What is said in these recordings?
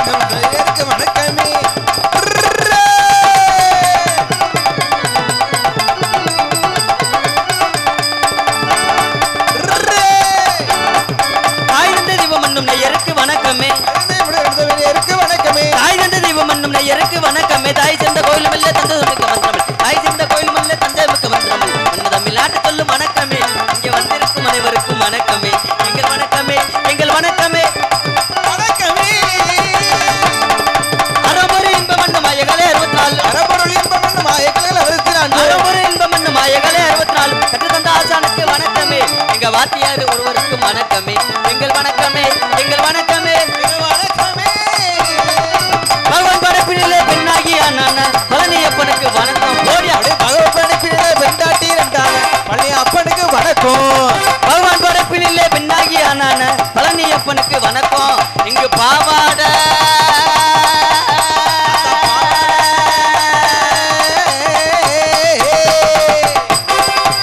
வணக்கமே. தாய் தந்த தெய்வம் என்னும் நெய்யருக்கு வணக்கமே. தாய் தந்த தெய்வம் என்னும் நெய்யருக்கு வணக்கமே. தாய் சேர்ந்த கோயிலும் இல்ல தந்த மிக்க மந்திரமில். தாய் சேர்ந்த கோயிலும் இல்ல தந்த மிக்க மந்திரமில். தமிழ் நாட்டு சொல்லும் வணக்கமே. இங்கே வந்திருக்கும் அனைவருக்கும் வணக்கமே. எங்கள் வணக்கமே, எங்கள் வணக்கமே. அறமொரு இன்பம் என்னும் மாயகளே 64. அறப்பொருள் இன்பம் என்னும் மாயைகள் 64. அறமொரு இன்பம் என்னும் மாயகளே 64. கற்று தந்த ஆசானுக்கு வணக்கமே. எங்க வாத்தியார் ஒருவருக்கு வணக்கமே. எங்கள் வணக்கமே, எங்கள் வணக்கமே. பகவான் படைப்பினிலே பெண்ணாகிய நான் பழனியப்பனுக்கு வணக்கம். ஓடியா பகவான் படைப்பினிலே பெண்டாட்டி ரெண்டான பழைய அப்பனுக்கு வணக்கம். பகவான் படைப்பினிலே பெண்ணாகிய நான் பழனியப்பனுக்கு வணக்கம். இங்கு பாவாட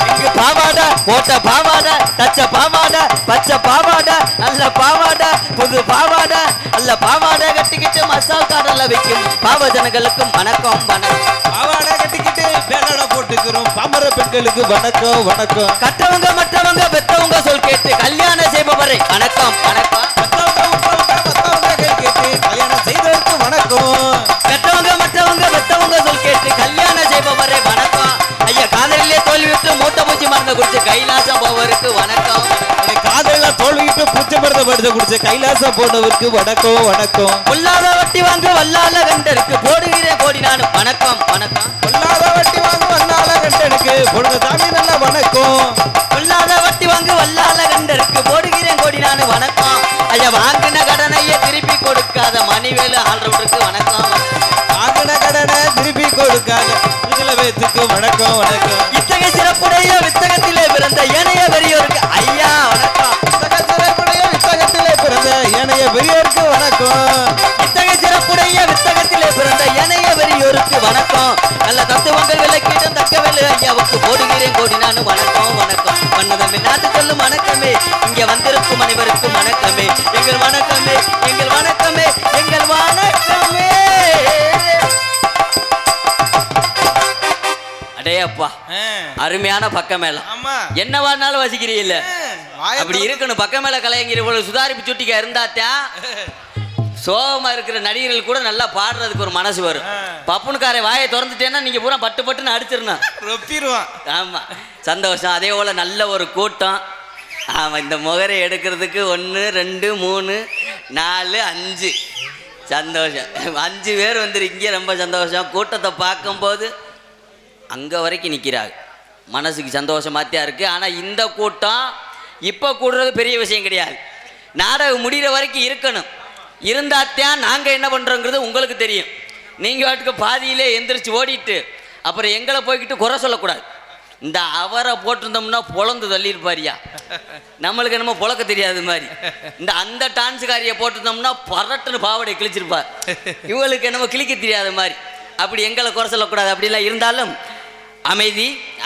இங்கு பாவாட போட்ட பாவாட தச்ச பாவாட பச்சை பாவாட நல்ல பாவாட புது பாவாட அல்ல பாவாட கட்டிக்கிட்டு மசால் காடல வைக்கும் பாவஜனங்களுக்கும் வணக்கம் வணக்கம். பாவாடை கட்டிக்கிட்டு பேனட போட்டுக்கிறோம் பாமர பெண்களுக்கு வணக்கம் வணக்கம். கற்றவங்க மற்றவங்க பெற்றவங்க சொல் கேட்டு கல்யாணம் செய்பவரை வணக்கம் வணக்கம். கல்யாணம் செய்தவருக்கு வணக்கம். பெற்றவங்க மற்றவங்க பெற்றவங்க சொல் கேட்டு கல்யாணம் செய்பவரை வணக்கம். ஐயா காதலிலே தோல்விட்டு மூட்டை பூச்சி மருந்து குடிச்சு கைலாசம் போவருக்கு வணக்கம். காதல தோல்விட்டு பூச்சி மருந்து படுத்த குடிச்ச கைலாசம் போனவருக்கு வணக்கம் வணக்கம். பொல்லாத வட்டி வாங்க வல்லால கண்டருக்கு போடுகிறேன் கோடி நானும் வணக்கம் வணக்கம். பொல்லாத வட்டி வாங்க வந்தால கண்டனுக்கு பொழுது தாமி நல்ல வணக்கம். பொல்லாத வட்டி வாங்க வல்லால கண்டருக்கு போடுகிறேன் கோடி நானும் வணக்கம். ஐயா வாங்கின கடனையே திருப்பி கொடுக்காத மணிவேலு ஆள்றவருக்கு வணக்கம். வாங்கின கடனை திருப்பி கொடுக்காத சில பேத்துக்கு வணக்கம் வணக்கம். இத்தகைய சிறப்புடைய வித்தகத்திலே பிறந்த ஏனைய பெரியோருக்கு ஐயா வணக்கம். வித்தகத்திலே பிறந்த ஏனைய பெரியோருக்கு வணக்கம். இத்தகைய சிறப்புடைய வித்தகத்திலே பிறந்த ஏனைய பெரியோருக்கு வணக்கம். நல்ல தத்துவங்கள் விளக்கிடும் தக்கவேலு ஐயாவுக்கு போடுகிறேன் கோடி நானும் வணக்கம் வணக்கம். மன்னதமிழ் நாட்டு சொல்லும் வணக்கமே. இங்கே வந்திருக்கும் அனைவருக்கும் வணக்கமே. எங்கள் வணக்கமே, எங்கள் வணக்கமே, எங்கள் வணக்கமே. அடேப்பா அருமையான பக்கம் மேல என்னவானாலும் வசிக்கிறீல்ல அப்படி இருக்கணும். பக்கம் மேல கலைஞர் இவ்வளவு சுதாரிப்பு சுட்டிக்கா இருந்தாத்தா சோகமா இருக்கிற நடிகர்கள் கூட நல்லா பாடுறதுக்கு ஒரு மனசு வரும். பப்புனுக்காரை வாயை திறந்துட்டேன்னா நீங்க பூரா பட்டு பட்டுன்னு அடிச்சிடணும். ஆமா சந்தோஷம். அதே போல நல்ல ஒரு கூட்டம். ஆமா இந்த முகரை எடுக்கிறதுக்கு 1 2 3 4 5 சந்தோஷம். 5 பேர் வந்துருக்கீங்க. ரொம்ப சந்தோஷம். கூட்டத்தை பார்க்கும்போது அங்கே வரைக்கும் நிற்கிறாங்க. மனசுக்கு சந்தோஷமாத்தியா இருக்குது. ஆனால் இந்த கூட்டம் இப்போ கூடுறது பெரிய விஷயம் கிடையாது. நாடகம் முடிகிற வரைக்கும் இருக்கணும். இருந்தாத்தான் நாங்கள் என்ன பண்ணுறோங்கிறது உங்களுக்கு தெரியும். நீங்கள் வாட்டுக்கு பாதியிலே எந்திரிச்சு ஓடிட்டு அப்புறம் எங்களை போய்கிட்டு குறை சொல்லக்கூடாது. இந்த அவரை போட்டிருந்தோம்னா பொழந்து தள்ளியிருப்பாரியா. நம்மளுக்கு என்னமோ பொழக்க தெரியாது மாதிரி. இந்த அந்த டான்ஸுக்காரியை போட்டிருந்தோம்னா பரட்டுன்னு பாவடை கிழிச்சிருப்பார். இவங்களுக்கு என்னமோ கிழிக்க தெரியாத மாதிரி. அப்படி எங்களை குறை சொல்லக்கூடாது. அப்படிலாம் இருந்தாலும்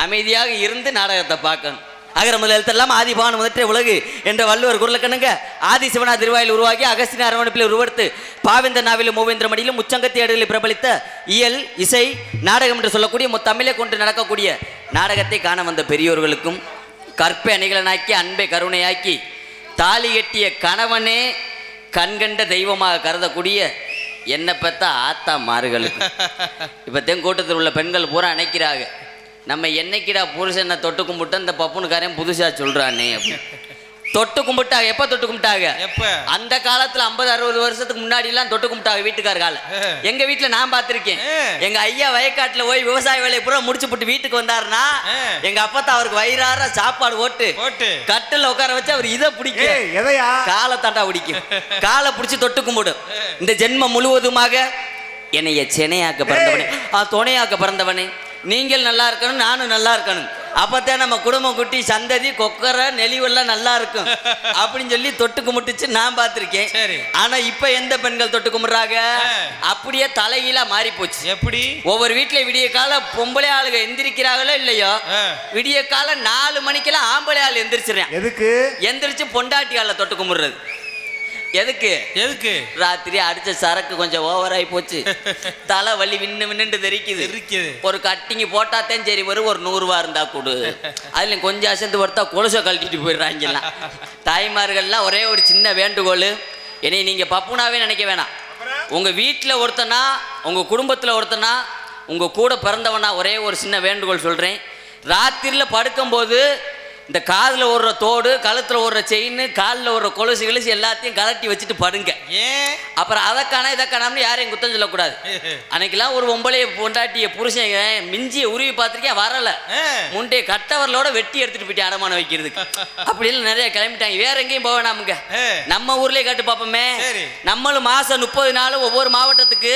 அமைதியாக இருந்து நாடகத்தை பார்க்கணும். அகர முதல் எழுத்தெல்லாம் ஆதிபான முதற்றே உலகு என்ற வள்ளுவர் குரலுக்கணுங்க. ஆதி சிவனா திருவாயில் உருவாகி அகஸ்தின அரவணைப்பில் உருவெடுத்து பாவேந்த நாவிலும் மூவேந்திர மடியிலும் முச்சங்கத்தி அடிகளில் பிரபலித்த இயல் இசை நாடகம் என்று சொல்லக்கூடிய தமிழை கொண்டு நடக்கக்கூடிய நாடகத்தை காண வந்த பெரியோர்களுக்கும் கற்பை அணிகலனாக்கி அன்பை கருணையாக்கி தாலி கட்டிய கணவனே கண்கண்ட தெய்வமாக கருதக்கூடிய என்ன பெற்ற ஆத்தா மாறுகளுக்கு இப்போ கூட்டத்தில் உள்ள பெண்கள் பூரா நினைக்கிறாங்க, நம்ம என்னைக்கிடா புருஷனை தொட்டு கும்பிட்டு அந்த பப்புனுக்காரன் புதுசா சொல்றானே அப்படின்னு. தொட்டு கும்பிட்டாங்க. எப்ப தொட்டு கும்பிட்டாங்க? அந்த காலத்துல 50-60 வருஷத்துக்கு முன்னாடி எல்லாம் தொட்டு கும்பிட்டாங்க வீட்டுக்காரகால. எங்க வீட்டுல நான் பார்த்திருக்கேன். எங்க ஐயா வயக்காட்டுல போய் விவசாய வேலையை பூரா முடிச்சு போட்டு வீட்டுக்கு வந்தாருன்னா எங்க அப்பா அவருக்கு வயிறார சாப்பாடு ஓட்டு கட்டில உட்கார வச்சு அவர் இதை பிடிக்கும், காலை தாண்டா பிடிக்கும், காலை பிடிச்சி தொட்டு கும்பிடும். இந்த ஜென்மம் முழுவதுமாக என்னைய சென்னையாக்க பிறந்தவனே, துணையாக்க பிறந்தவனே, நீங்கள் நல்லா இருக்கணும், நானும் நல்லா இருக்கணும், அப்பத்தான் நம்ம குடும்பம் குட்டி சந்ததி கொக்கரை நெளிவெல்லாம் நல்லா இருக்கும் அப்படின்னு சொல்லி தொட்டு கும்பிட்டுச்சு நான் பார்த்திருக்கேன். ஆனா இப்ப எந்த பெண்கள் தொட்டு கும்பிடுறாங்க? அப்படியே தலைகீழா மாறி போச்சு. எப்படி? ஒவ்வொரு வீட்டுல விடிய கால பொம்பளை ஆளுக எந்திரிக்கிறாங்களோ இல்லையோ, விடிய கால 4 மணிக்கெல்லாம் ஆம்பளை ஆள் எந்திரிச்சிடறேன். எதுக்கு? எந்திரிச்சு பொண்டாட்டி ஆளை தொட்டு கும்பிடுறது. எதுக்கு எதுக்கு? ராத்திரி அடிச்ச சரக்கு கொஞ்சம் ஓவராகி போச்சு, தலை வலி வின்னு தெரிக்குது. ஒரு கட்டிங்க போட்டாத்தான் சரி வரும், ஒரு 100 ரூபா இருந்தா கொடு. அதுல கொஞ்சம் அசந்து படுத்தா கொலுசை கழட்டிட்டு போயிடுறாங்கலாம். தாய்மார்கள்லாம் ஒரே ஒரு சின்ன வேண்டுகோள், என்னை நீங்க பப்புனாவே நினைக்க வேணாம். உங்க வீட்டில் ஒருத்தனா, உங்க குடும்பத்தில் ஒருத்தனா, உங்க கூட பிறந்தவனா, ஒரே ஒரு சின்ன வேண்டுகோள் சொல்றேன். ராத்திரியில் படுக்கும்போது இந்த காதில் ஓடுற தோடு, கழுத்தில் ஓடுற செயின், காலில் ஓடுற கொலுசு கிழுசு எல்லாத்தையும் கலட்டி வச்சுட்டு படுங்க. ஏன்? அப்புறம் அதை காணா இதை காணாம்னு யாரையும் குத்தம் சொல்லக்கூடாது. அன்னைக்கெல்லாம் ஒரு பொம்பளைய பொண்டாட்டிய புருஷன் மிஞ்சிய உருவி பார்த்துருக்கேன், வரல, முண்டைய கட்டவர்களோட வெட்டி எடுத்துட்டு போயிட்டு அடமானம் வைக்கிறதுக்கு. அப்படிலாம் நிறைய கிளம்பிட்டாங்க. வேற எங்கேயும் போக வேணாமுங்க, நம்ம ஊர்லயே கேட்டு பார்ப்போமே. நம்மளும் மாசம் 30 நாள் ஒவ்வொரு மாவட்டத்துக்கு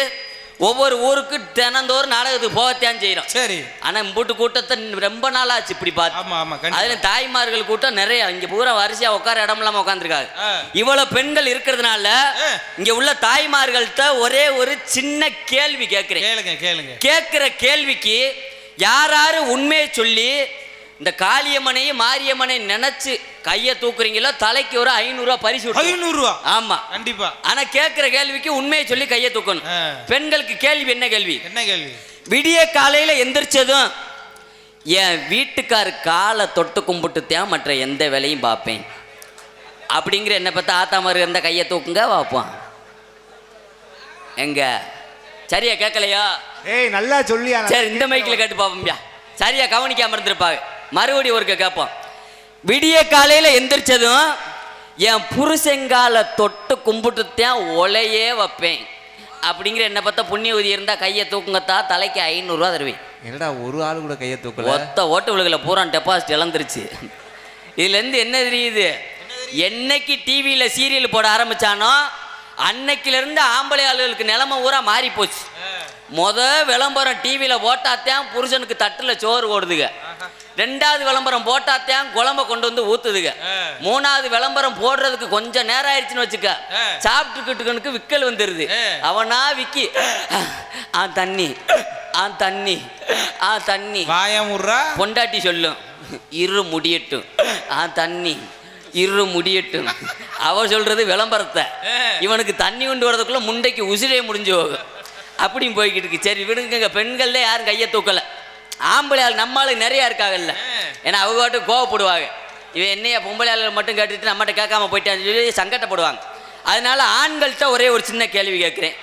ஒவ்வொரு ஊருக்கு தினந்தோறும் நாடகத்துக்கு போகத்தான் செய்யறோம். சரி. ஆனா இம்பூட்டு கூட்டத்தை ரொம்ப நாள் ஆச்சு இப்படி பார்த்து. அதுல தாய்மார்கள் கூட்டம் நிறைய, இங்க பூரா வரிசையா உட்கார இடம் இல்லாம உட்காந்துருக்காங்க. இவ்வளவு பெண்கள் இருக்கிறதுனால இங்க உள்ள தாய்மார்கள்ட்ட ஒரே ஒரு சின்ன கேள்வி கேட்கிறேன். கேட்கிற கேள்விக்கு யாராரு உண்மையை சொல்லி இந்த காளியம்மனையும் மாரியம்மனையும் நினைச்சு கையை தூக்குறீங்களோ தலைக்கு ஒரு 500 ரூபா பரிசு. 500 ரூபா? ஆமா, கண்டிப்பா. ஆனா கேட்கிற கேள்விக்கு உண்மையை சொல்லி கையை தூக்கணும். பெண்களுக்கு கேள்வி என்ன கேள்வி? என்ன கேள்வி? விடிய காலையில எந்திரிச்சதும் என் வீட்டுக்காரு காலை தொட்டு கும்பிட்டுத்தான் மற்ற எந்த வேலையும் பார்ப்பேன் அப்படிங்கிற என்ன பார்த்தா ஆத்தா மாதிரி இருந்த கையை தூக்குங்க பார்ப்போம். எங்க சரியா கேட்கலையா? ஏய் நல்லா சொல்லியா? சரி, இந்த மைக்கில் கேட்டு பார்ப்போம்யா. சரியா கவனிக்காம இருந்திருப்பாங்க. மறுபடியும் ஒருக்க கேட்போம். விடிய காலையில் எந்திரிச்சதும் என் புருஷங்கால தொட்டு கும்பிட்டுத்தான் ஒலையே வைப்பேன் அப்படிங்கிற என்ன பார்த்தா புண்ணிய உதவி இருந்தால் கையை தூக்குங்கத்தா, தலைக்கு 500 ரூபா தருவேன். என்னடா ஒரு ஆள் கூட கையை தூக்கல, ஒத்த ஓட்டு விழுகல, பூரா டெபாசிட் இழந்துருச்சு. இதுலேருந்து என்ன தெரியுது? என்னைக்கு டிவியில் சீரியல் போட ஆரம்பிச்சானோ அன்னைக்கிலிருந்து ஆம்பளை ஆளுகளுக்கு நிலைமை ஊரா மாறி போச்சு. விளம்பரம் டிவியில் போட்டாத்தான் புருஷனுக்கு தட்டில் சோறு ஓடுதுங்க. 2வது விளம்பரம் போட்டாத்தான் குழம்ப கொண்டு வந்து ஊத்துதுங்க. 3வது விளம்பரம் போடுறதுக்கு கொஞ்சம் நேரம் ஆயிடுச்சுன்னு வச்சுக்க, சாப்பிட்டுக்கிட்டுக்கு விக்கல் வந்துருது. அவனா விக்கி தண்ணி தண்ணி தண்ணி பொண்டாட்டி சொல்லும், இரு முடியட்டும் தண்ணி இரு முடியட்டும். அவ சொல்றது விளம்பரத்தை, இவனுக்கு தண்ணி கொண்டு வரதுக்குள்ள முண்டைக்கு உசிரே முடிஞ்சு போகும். அப்படியும் போய்கிட்டு இருக்கு. சரி விடுங்க, பெண்கள்ல யாரும் கையை தூக்கல. ஆம்பளை ஆள் நம்மளுக்கு நிறைய இருக்காங்கல்ல, ஏன்னா அவங்க பாட்டு கோவப்படுவாங்க. இவன் என்னைய பொம்பளை ஆளுகள் மட்டும் கேட்டுட்டு நம்மகிட்ட கேட்காம போயிட்டான்னு சொல்லி சங்கடப்படுவாங்க. அதனால ஆண்கள்கிட்ட ஒரே ஒரு சின்ன கேள்வி கேட்குறேன்.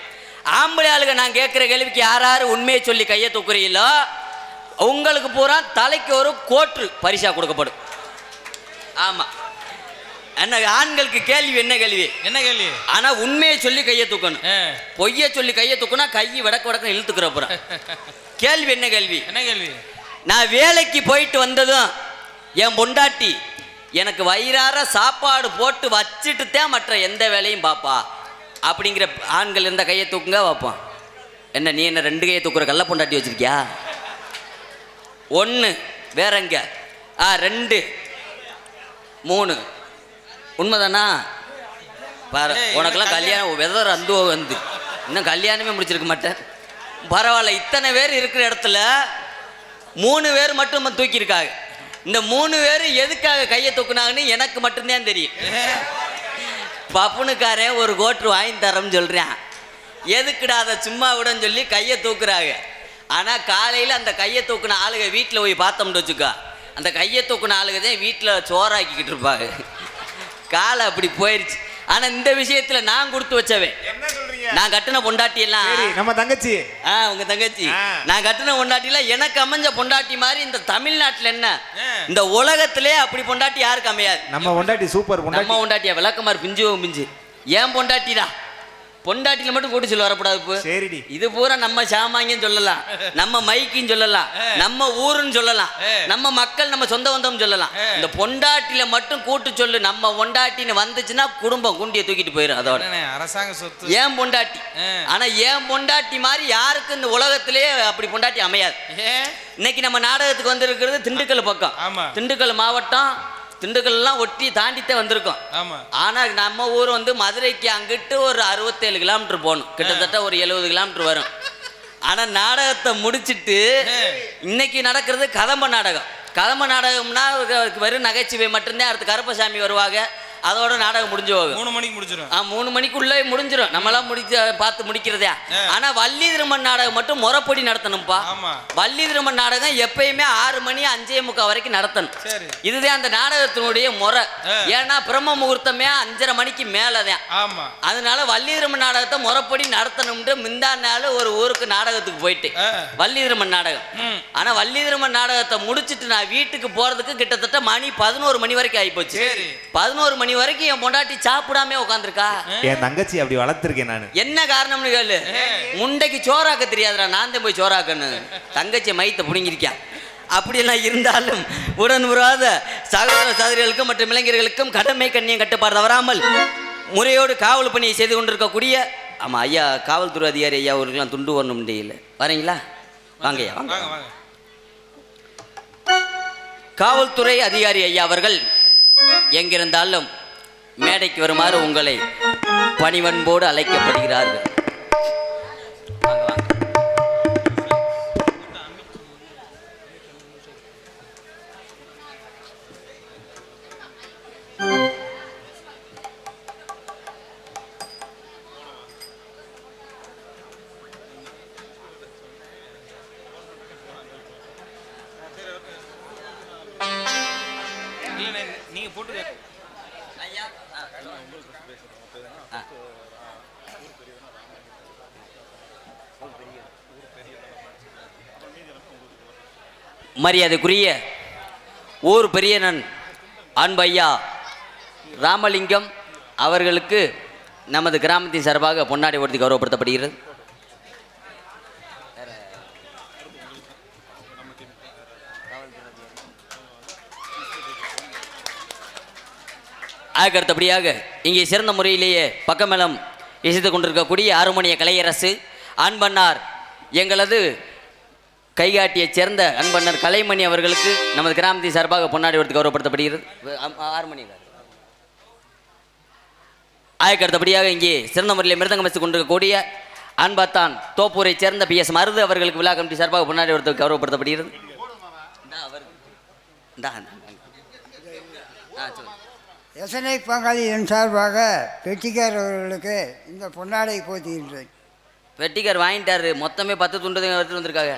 ஆம்பளை ஆளுங்க நான் கேட்குற கேள்விக்கு யாராரு உண்மையை சொல்லி கையை தூக்குறீங்களோ உங்களுக்கு பூரா தலைக்கு ஒரு கோட்டு பரிசா கொடுக்கப்படும். ஆமா, என்ன ஆண்களுக்கு கேள்வி என்ன கேள்வி? என்ன கேள்வி? ஆனா உண்மையை சொல்லி கையை தூக்கணும். பொய்ய சொல்லி கையை தூக்கணும், கையை வடக்கு இழுத்துக்கிற போறேன். கேள்வி என்ன கேள்வி? என்ன கேள்வி? நான் வேலைக்கு போயிட்டு வந்ததும் என் பொண்டாட்டி எனக்கு வயிறார சாப்பாடு போட்டு வச்சுட்டு தான் மற்ற எந்த வேலையும் பாப்பா அப்படிங்கிற ஆண்கள் இருந்த கையை தூக்குங்க பார்ப்போம். என்ன நீ என்ன 2 கையை தூக்குற கள்ள பொண்டாட்டி வச்சிருக்கியா? 1 வேறங்க 2 3 உண்மைதானா? பாரு, உனக்கெல்லாம் கல்யாணம் வெதர் அந்த வந்து இன்னும் கல்யாணமே முடிச்சிருக்க மாட்டேன். பரவாயில்ல, இத்தனை பேர் இருக்கிற இடத்துல 3 பேர் மட்டும் தூக்கியிருக்காங்க. இந்த 3 பேர் எதுக்காக கையை தூக்குனாங்கன்னு எனக்கு மட்டும்தான் தெரியும். பப்புனுக்காரன் ஒரு கோட்ரு வாங்கி தரேன்னு சொல்கிறேன். எதுக்குடா அதை சும்மா விடன்னு சொல்லி கையை தூக்குறாங்க. ஆனால் காலையில் அந்த கையை தூக்குன ஆளுக வீட்டில் போய் பார்த்தோம்னு வச்சுக்கா, அந்த கையை தூக்குன ஆளுக தான் வீட்டில் சோறாக்கிக்கிட்டு இருப்பாங்க. காலை அப்படி போயிடுச்சு. ஆனா இந்த விஷயத்துல நான் கொடுத்து வச்சவே. நான் கட்டின பொண்டாட்டி எல்லாம் நம்ம தங்கச்சி, உங்க தங்கச்சி, நான் கட்டின பொண்டாட்டி எல்லாம் எனக்கு அமைஞ்ச பொண்டாட்டி மாதிரி இந்த தமிழ்நாட்டுல என்ன இந்த உலகத்திலே அப்படி பொண்டாட்டி யாருக்கு அமையாது. நம்ம பொண்டாட்டி சூப்பர் பொண்டாட்டி. நம்ம பொண்டாட்டியா விளக்கமாறு பிஞ்சு ஏன் பொண்டாட்டிடா. பொண்டாட்டில மட்டும் கூட்டு சொல்ல வரக்கூடாது. இப்போ சரிடி, இது பூரா நம்ம சாமாங்கன்னு சொல்லலாம், நம்ம மைக்கின்னு சொல்லலாம், நம்ம ஊருன்னு சொல்லலாம், நம்ம மக்கள் நம்ம சொந்த பந்தம் சொல்லலாம். இந்த பொண்டாட்டில மட்டும் கூட்டு சொல்லு. நம்ம பொண்டாட்டின்னு வந்துச்சுன்னா குடும்பம் குண்டியை தூக்கிட்டு போயிடும். அதோட அரசாங்க சொத்து ஏன் பொண்டாட்டி. ஆனா ஏன் பொண்டாட்டி மாதிரி யாருக்கு இந்த உலகத்திலே அப்படி பொண்டாட்டி அமையாது. இன்னைக்கு நம்ம நாடகத்துக்கு வந்து இருக்கிறது திண்டுக்கல் பக்கம். திண்டுக்கல் மாவட்டம், திண்டுக்கல்லாம் ஒட்டி தாண்டித்தே வந்திருக்கோம். ஆனா நம்ம ஊர் வந்து மதுரைக்கு அங்கிட்டு ஒரு 67 கிலோமீட்டர் போகணும், கிட்டத்தட்ட ஒரு 70 கிலோமீட்டர் வரும். ஆனா நாடகத்தை முடிச்சுட்டு இன்னைக்கு நடக்கிறது கதம்ப நாடகம். கதம்ப நாடகம்னா வெறும் நகைச்சுவை மட்டும்தான். அடுத்து கருப்பசாமி வருவாங்க, அதோட நாடகம் முடிஞ்சு போகும். 3 மணிக்கு முடிஞ்சிடும். 3 மணிக்குள்ளே முடிஞ்சிடும். நம்மளாம் பார்த்து முடிக்கிறதே. ஆனா வள்ளி திருமண் நாடகம் மட்டும் முறைப்படி நடத்தணும்ப்பா. வள்ளி திருமண் நாடகம் எப்பயுமே 6 மணி 5:45 வரைக்கும் நடத்தணும். இதுதான் அந்த நாடகத்தினுடைய முறை. ஏன்னா பிரம்ம முகூர்த்தமே 5:30 மணிக்கு மேலதான். அதனால வள்ளி திருமண் நாடகத்தை முறைப்படி நடத்தணும்னு முந்தா நாள் ஒரு ஊருக்கு நாடகத்துக்கு போயிட்டு வள்ளி திருமண் நாடகம். ஆனா வள்ளி திருமண் நாடகத்தை முடிச்சுட்டு நான் வீட்டுக்கு போறதுக்கு கிட்டத்தட்ட மணி 11 மணி வரைக்கும் ஆயிப்போச்சு. 11 மணி வரைக்கும் என் பொண்டாட்டி சாப்பிடாம உட்காந்துருக்கா. என் தங்கச்சி அப்படி வளர்த்திருக்கேன் நான். என்ன காரணம்னு கேளு. முண்டைக்கு சோறாக்க தெரியாதுடா, நான் தான் போய் சோறாக்கணும். தங்கச்சி மைத்த புடுங்கிருக்கேன். அப்படியெல்லாம் இருந்தாலும் உடன் உறாத சகோதர சகோதரிகளுக்கும் மற்றும் இளைஞர்களுக்கும் கடமை கண்ணியம் கட்டுப்பாடு தவறாமல் முறையோடு காவல் பணியை செய்து கொண்டிருக்கக்கூடிய ஆமா ஐயா காவல்துறை அதிகாரி ஐயா அவர்களுக்கெல்லாம் துண்டு வரணும் முடியல. வரீங்களா? வாங்கய்யா வாங்க. காவல்துறை அதிகாரி ஐயா அவர்கள் எங்கிருந்தாலும் மேடைக்கு வருமாறு உங்களை பணிவன்போடு அழைக்கப்படுகிறார்கள். நீங்க போட்டு மரியாதைக்குரிய ஊர் பெரியனன் அன்பையா ராமலிங்கம் அவர்களுக்கு நமது கிராமத்தின் சார்பாக பொன்னாடை உயர்த்தி கௌரவப்படுத்தப்படுகிறது. அதுக்கடுத்தபடியாக இங்கே சிறந்த முறையிலேயே பக்கமேளம் இசைத்து கொண்டிருக்கக்கூடிய அருமணிய கலையரசு அன்பண்ணார் எங்களது கைகாட்டியைச் சேர்ந்த அன்பண்ணர் கலைமணி அவர்களுக்கு நமது கிராமத்தின் சார்பாக பொன்னாடை உயர்த்தி கௌரவப்படுத்தப்படுகிறது. 6 மணி. அதுக்கடுத்தபடியாக இங்கே சிறந்த முறையில் மிருதங்கம் வச்சு கொண்டிருக்கக்கூடிய அன்பத்தான் தோப்பூரை சேர்ந்த PS மருது அவர்களுக்கு விழா கமிட்டி சார்பாக பொன்னாடை உயர்த்தி கௌரவப்படுத்தப்படுகிறது. எசனை பங்காளியின் சார்பாக பெட்டிக்கார் அவர்களுக்கு இந்த பொன்னாடை போத்திக்கின்றேன். பெட்டிக்கார் வாங்கிட்டாரு. மொத்தமே 10 துண்டு எடுத்துட்டு வந்திருக்காங்க.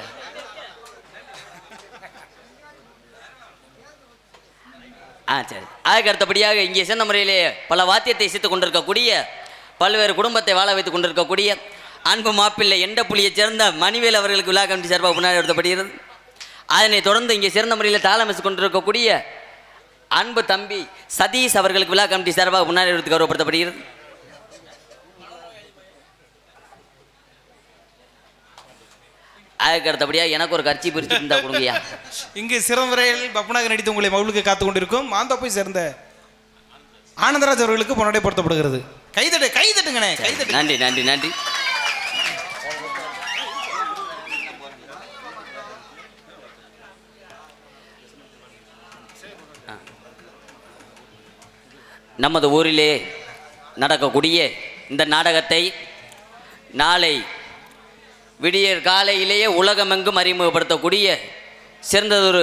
சரி. அதுக்கு அடுத்தபடியாக இங்கே சேர்ந்த முறையிலே பல வாத்தியத்தை இசைத்துக் கொண்டிருக்கக்கூடிய பல்வேறு குடும்பத்தை வாழ வைத்துக் கொண்டிருக்கக்கூடிய அன்பு மாப்பிள்ளை எண்டப்புலியைச் சேர்ந்த மணிவேல் அவர்களுக்கு விழா கமிட்டி சார்பாக முன்னாடி எடுத்தப்படுகிறது. அதனைத் தொடர்ந்து இங்கே சிறந்த முறையில் தாளம் வச்சு கொண்டிருக்கக்கூடிய அன்பு தம்பி சதீஷ் அவர்களுக்கு விழா கமிட்டி சார்பாக முன்னாடி எடுத்து கௌரவப்படுத்தப்படுகிறது. அதுக்கு அடுத்தபடியாக எனக்கு ஒரு கட்சி பிரித்து இருந்தா கொடுங்கயா. இங்கே சிறமுறையில் பப்பனாக நடித்து உங்களை மவுளுக்கு காத்து கொண்டிருக்கும் மாந்தோப்பை சேர்ந்த ஆனந்தராஜ் அவர்களுக்கு பொன்னாடை பொருத்தப்படுகிறது. கைதட்டுங்கண்ணே, கைதட்டு. நன்றி நன்றி நன்றி. நமது ஊரிலே நடக்கக்கூடிய இந்த நாடகத்தை நாளை விடியற் காலையிலேயே உலகமெங்கும் அறிமுகப்படுத்தக்கூடிய சிறந்ததொரு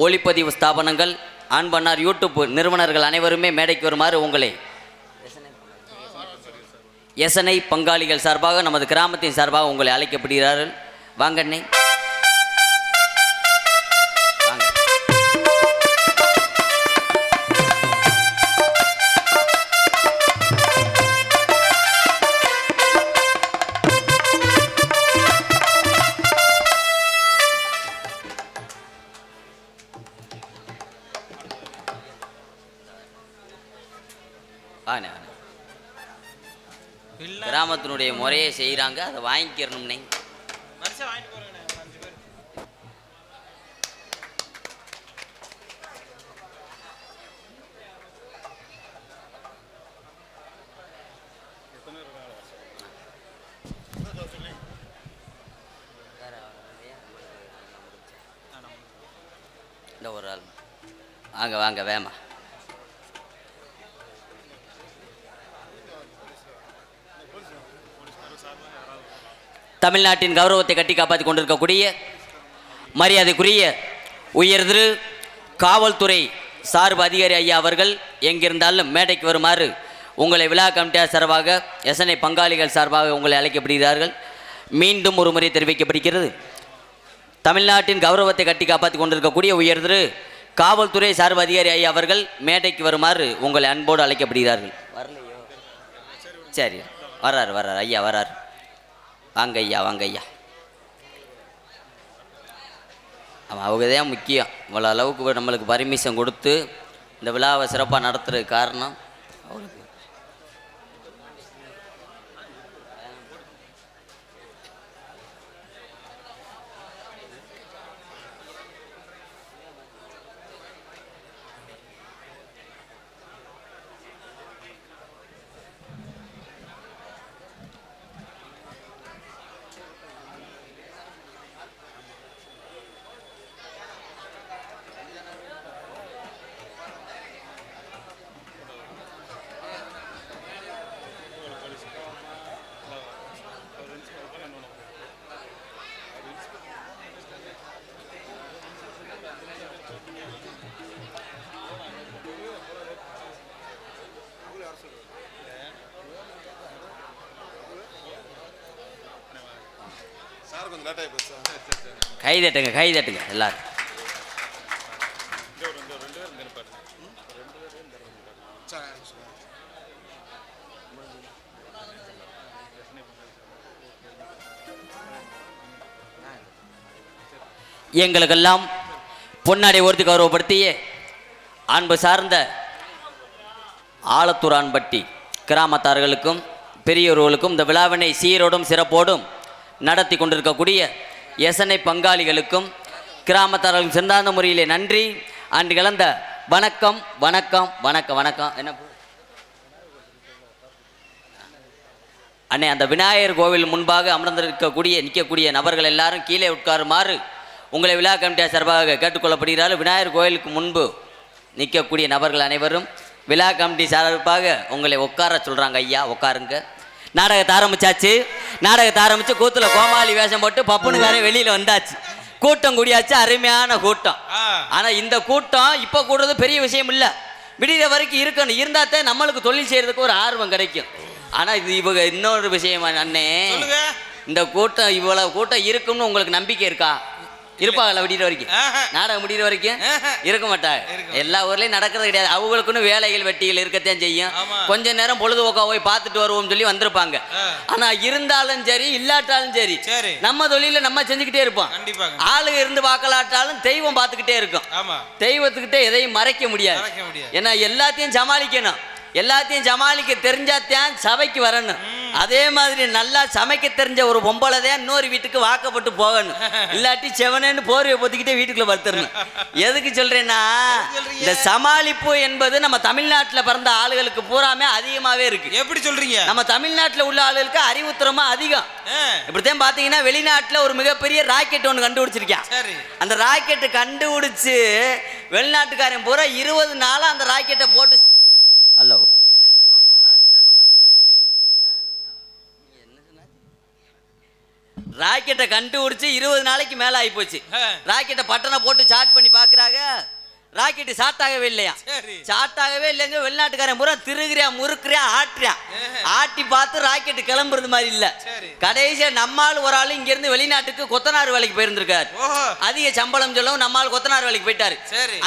ஒளிப்பதிவு ஸ்தாபனங்கள் அன்பண்ணார் யூடியூப் நிறுவனர்கள் அனைவருமே மேடைக்கு வருமாறு உங்களை எசனை பங்காளிகள் சார்பாக நமது கிராமத்தின் சார்பாக உங்களை அழைக்கப்படுகிறார்கள். வாங்கண்ணே. கிராமத்தினுடைய முறையை செய்கிறாங்க, அதை வாங்கிக்கிறணும்னே. இந்த ஒரு ஆள் வாங்க வாங்க வேமா. தமிழ்நாட்டின் கௌரவத்தை கட்டி காப்பாற்றி கொண்டிருக்கக்கூடிய மரியாதைக்குரிய உயர் திரு காவல்துறை சார்பு அதிகாரி ஐயா அவர்கள் எங்கிருந்தாலும் மேடைக்கு வருமாறு உங்களை விழா கமிட்டியார் சார்பாக எஸ்என்ஐ பங்காளிகள் சார்பாக உங்களை அழைக்கப்படுகிறார்கள். மீண்டும் ஒரு முறை தெரிவிக்கப்படுகிறது. தமிழ்நாட்டின் கௌரவத்தை கட்டி காப்பாற்றி கொண்டிருக்கக்கூடிய உயர் திரு காவல்துறை சார்பு அதிகாரி ஐயா அவர்கள் மேடைக்கு வருமாறு உங்களை அன்போடு அழைக்கப்படுகிறார்கள். வரலையோ? சரி, வர்றாரு ஐயா வர்றாரு. வாங்க ஐயா. அவங்க தான் முக்கியம். இவ்வளோ அளவுக்கு நம்மளுக்கு பர்மிஷன் கொடுத்து இந்த விழாவை சிறப்பாக நடத்துறதுக்கு காரணம் அவருக்கு. கைதட்டுங்க எல்லாரும். எங்களுக்கெல்லாம் பொன்னாடை ஒருத்தி கௌரவப்படுத்திய அன்பு சார்ந்த ஆலத்தூரான்பட்டி கிராமத்தார்களுக்கும் பெரியவர்களுக்கும் இந்த விழாவினை சீரோடும் சிறப்போடும் நடத்தி கொண்டிருக்கக்கூடிய எஸ்என்ஐ பங்காளிகளுக்கும் கிராமத்தார்களும் சிறந்த முறையிலே நன்றி அன்று கலந்த வணக்கம். என்ன அண்ணே, அந்த விநாயகர் கோவில் முன்பாக நிற்கக்கூடிய நபர்கள் எல்லாரும் கீழே உட்காருமாறு உங்களை விழா கமிட்டியார் சார்பாக கேட்டுக்கொள்ளப்படுகிறார்கள். விநாயகர் கோவிலுக்கு முன்பு நிற்கக்கூடிய நபர்கள் அனைவரும் விழா கமிட்டி சார்பாக உங்களை உட்கார சொல்கிறாங்க. ஐயா உட்காருங்க. நாடகத்தை ஆரம்பிச்சு கூத்துல கோமாளி வேஷம் போட்டு பப்புனுக்காரன் வெளியில வந்தாச்சு. கூட்டம் கூடியாச்சு, அருமையான கூட்டம். ஆனா இந்த கூட்டம் இப்ப கூடுறது பெரிய விஷயம் இல்ல, விடிய வரைக்கும் இருக்கணும். இருந்தாத்தான் நம்மளுக்கு தொழில் செய்யறதுக்கு ஒரு ஆர்வம் கிடைக்கும். ஆனா இது இவங்க இன்னொரு விஷயம் அண்ணே, இந்த கூட்டம் இவ்வளவு கூட்டம் இருக்கும்னு உங்களுக்கு நம்பிக்கை இருக்கா? இருப்பாங்கல்ல விடிகிற வரைக்கும், நாடகம் முடிகிற வரைக்கும் இருக்க மாட்டாங்க. எல்லா ஊர்லயும் நடக்கிறது கிடையாது. அவங்களுக்குன்னு வேலைகள் வெட்டிகள் இருக்கத்தான் செய்யும். கொஞ்ச நேரம் பொழுதுபோக்கா போய் பார்த்துட்டு வருவோம் சொல்லி வந்திருப்பாங்க. ஆனா இருந்தாலும் சரி இல்லாட்டாலும் சரி நம்ம தொழில நம்ம செஞ்சுக்கிட்டே இருப்போம். ஆளு இருந்து பார்க்கலாட்டாலும் தெய்வம் பார்த்துக்கிட்டே இருக்கும். தெய்வத்துக்கிட்ட எதையும் மறைக்க முடியாது. ஏன்னா எல்லாத்தையும் சமாளிக்கணும். எல்லாத்தையும் சமாளிக்க தெரிஞ்சாத்தான் சபைக்கு வரணும். அதே மாதிரி நல்லா சமைக்க தெரிஞ்ச ஒரு பொம்பளை தான் இன்னொரு வீட்டுக்கு வாக்கப்பட்டு போகணும். இல்லாட்டி செவனேன்னு போர்வை பொத்திக்கிட்டே வீட்டுக்குள்ள படுத்துடணும். எதுக்கு சொல்றேன்னா, இந்த சமாளிப்பு என்பது நம்ம தமிழ்நாட்டில் பிறந்த ஆளுகளுக்கு பூராமே அதிகமாவே இருக்கு. எப்படி சொல்றீங்க? நம்ம தமிழ்நாட்டில் உள்ள ஆளுகளுக்கு அறிவுத்திறமா அதிகம். இப்படித்தான் பாத்தீங்கன்னா வெளிநாட்டுல ஒரு மிகப்பெரிய ராக்கெட் ஒன்று கண்டுபிடிச்சிருக்கேன். அந்த ராக்கெட் கண்டுபிடிச்சு வெளிநாட்டுக்காரன் பூரா 20 நாளா அந்த ராக்கெட்டை போட்டு ஹலோ ராக்கெட்டை கண்டுபிடிச்சு 20 நாளைக்கு மேல ஆகி போச்சு. ராக்கெட்டை பட்டனை போட்டு சார்ட் பண்ணி பாக்குறாங்க. ராக்கெட்டு ஸ்டார்ட் ஆகவே இல்லையா? ஸ்டார்ட் ஆகவே இல்லைங்க. வெளிநாட்டுக்காரன் பூரா திருகிறியான் முறுக்குறியான் ஆட்டுறியான். ஆட்டி பார்த்து ராக்கெட்டு கிளம்புறது மாதிரி இல்ல. கடைசியா நம்மால் ஒரு ஆளு இங்க இருந்து வெளிநாட்டுக்கு கொத்தனார் வேலைக்கு போயிருந்திருக்காரு. அதிக சம்பளம் சொல்லவும் நம்மால் கொத்தனார் வேலைக்கு போயிட்டாரு.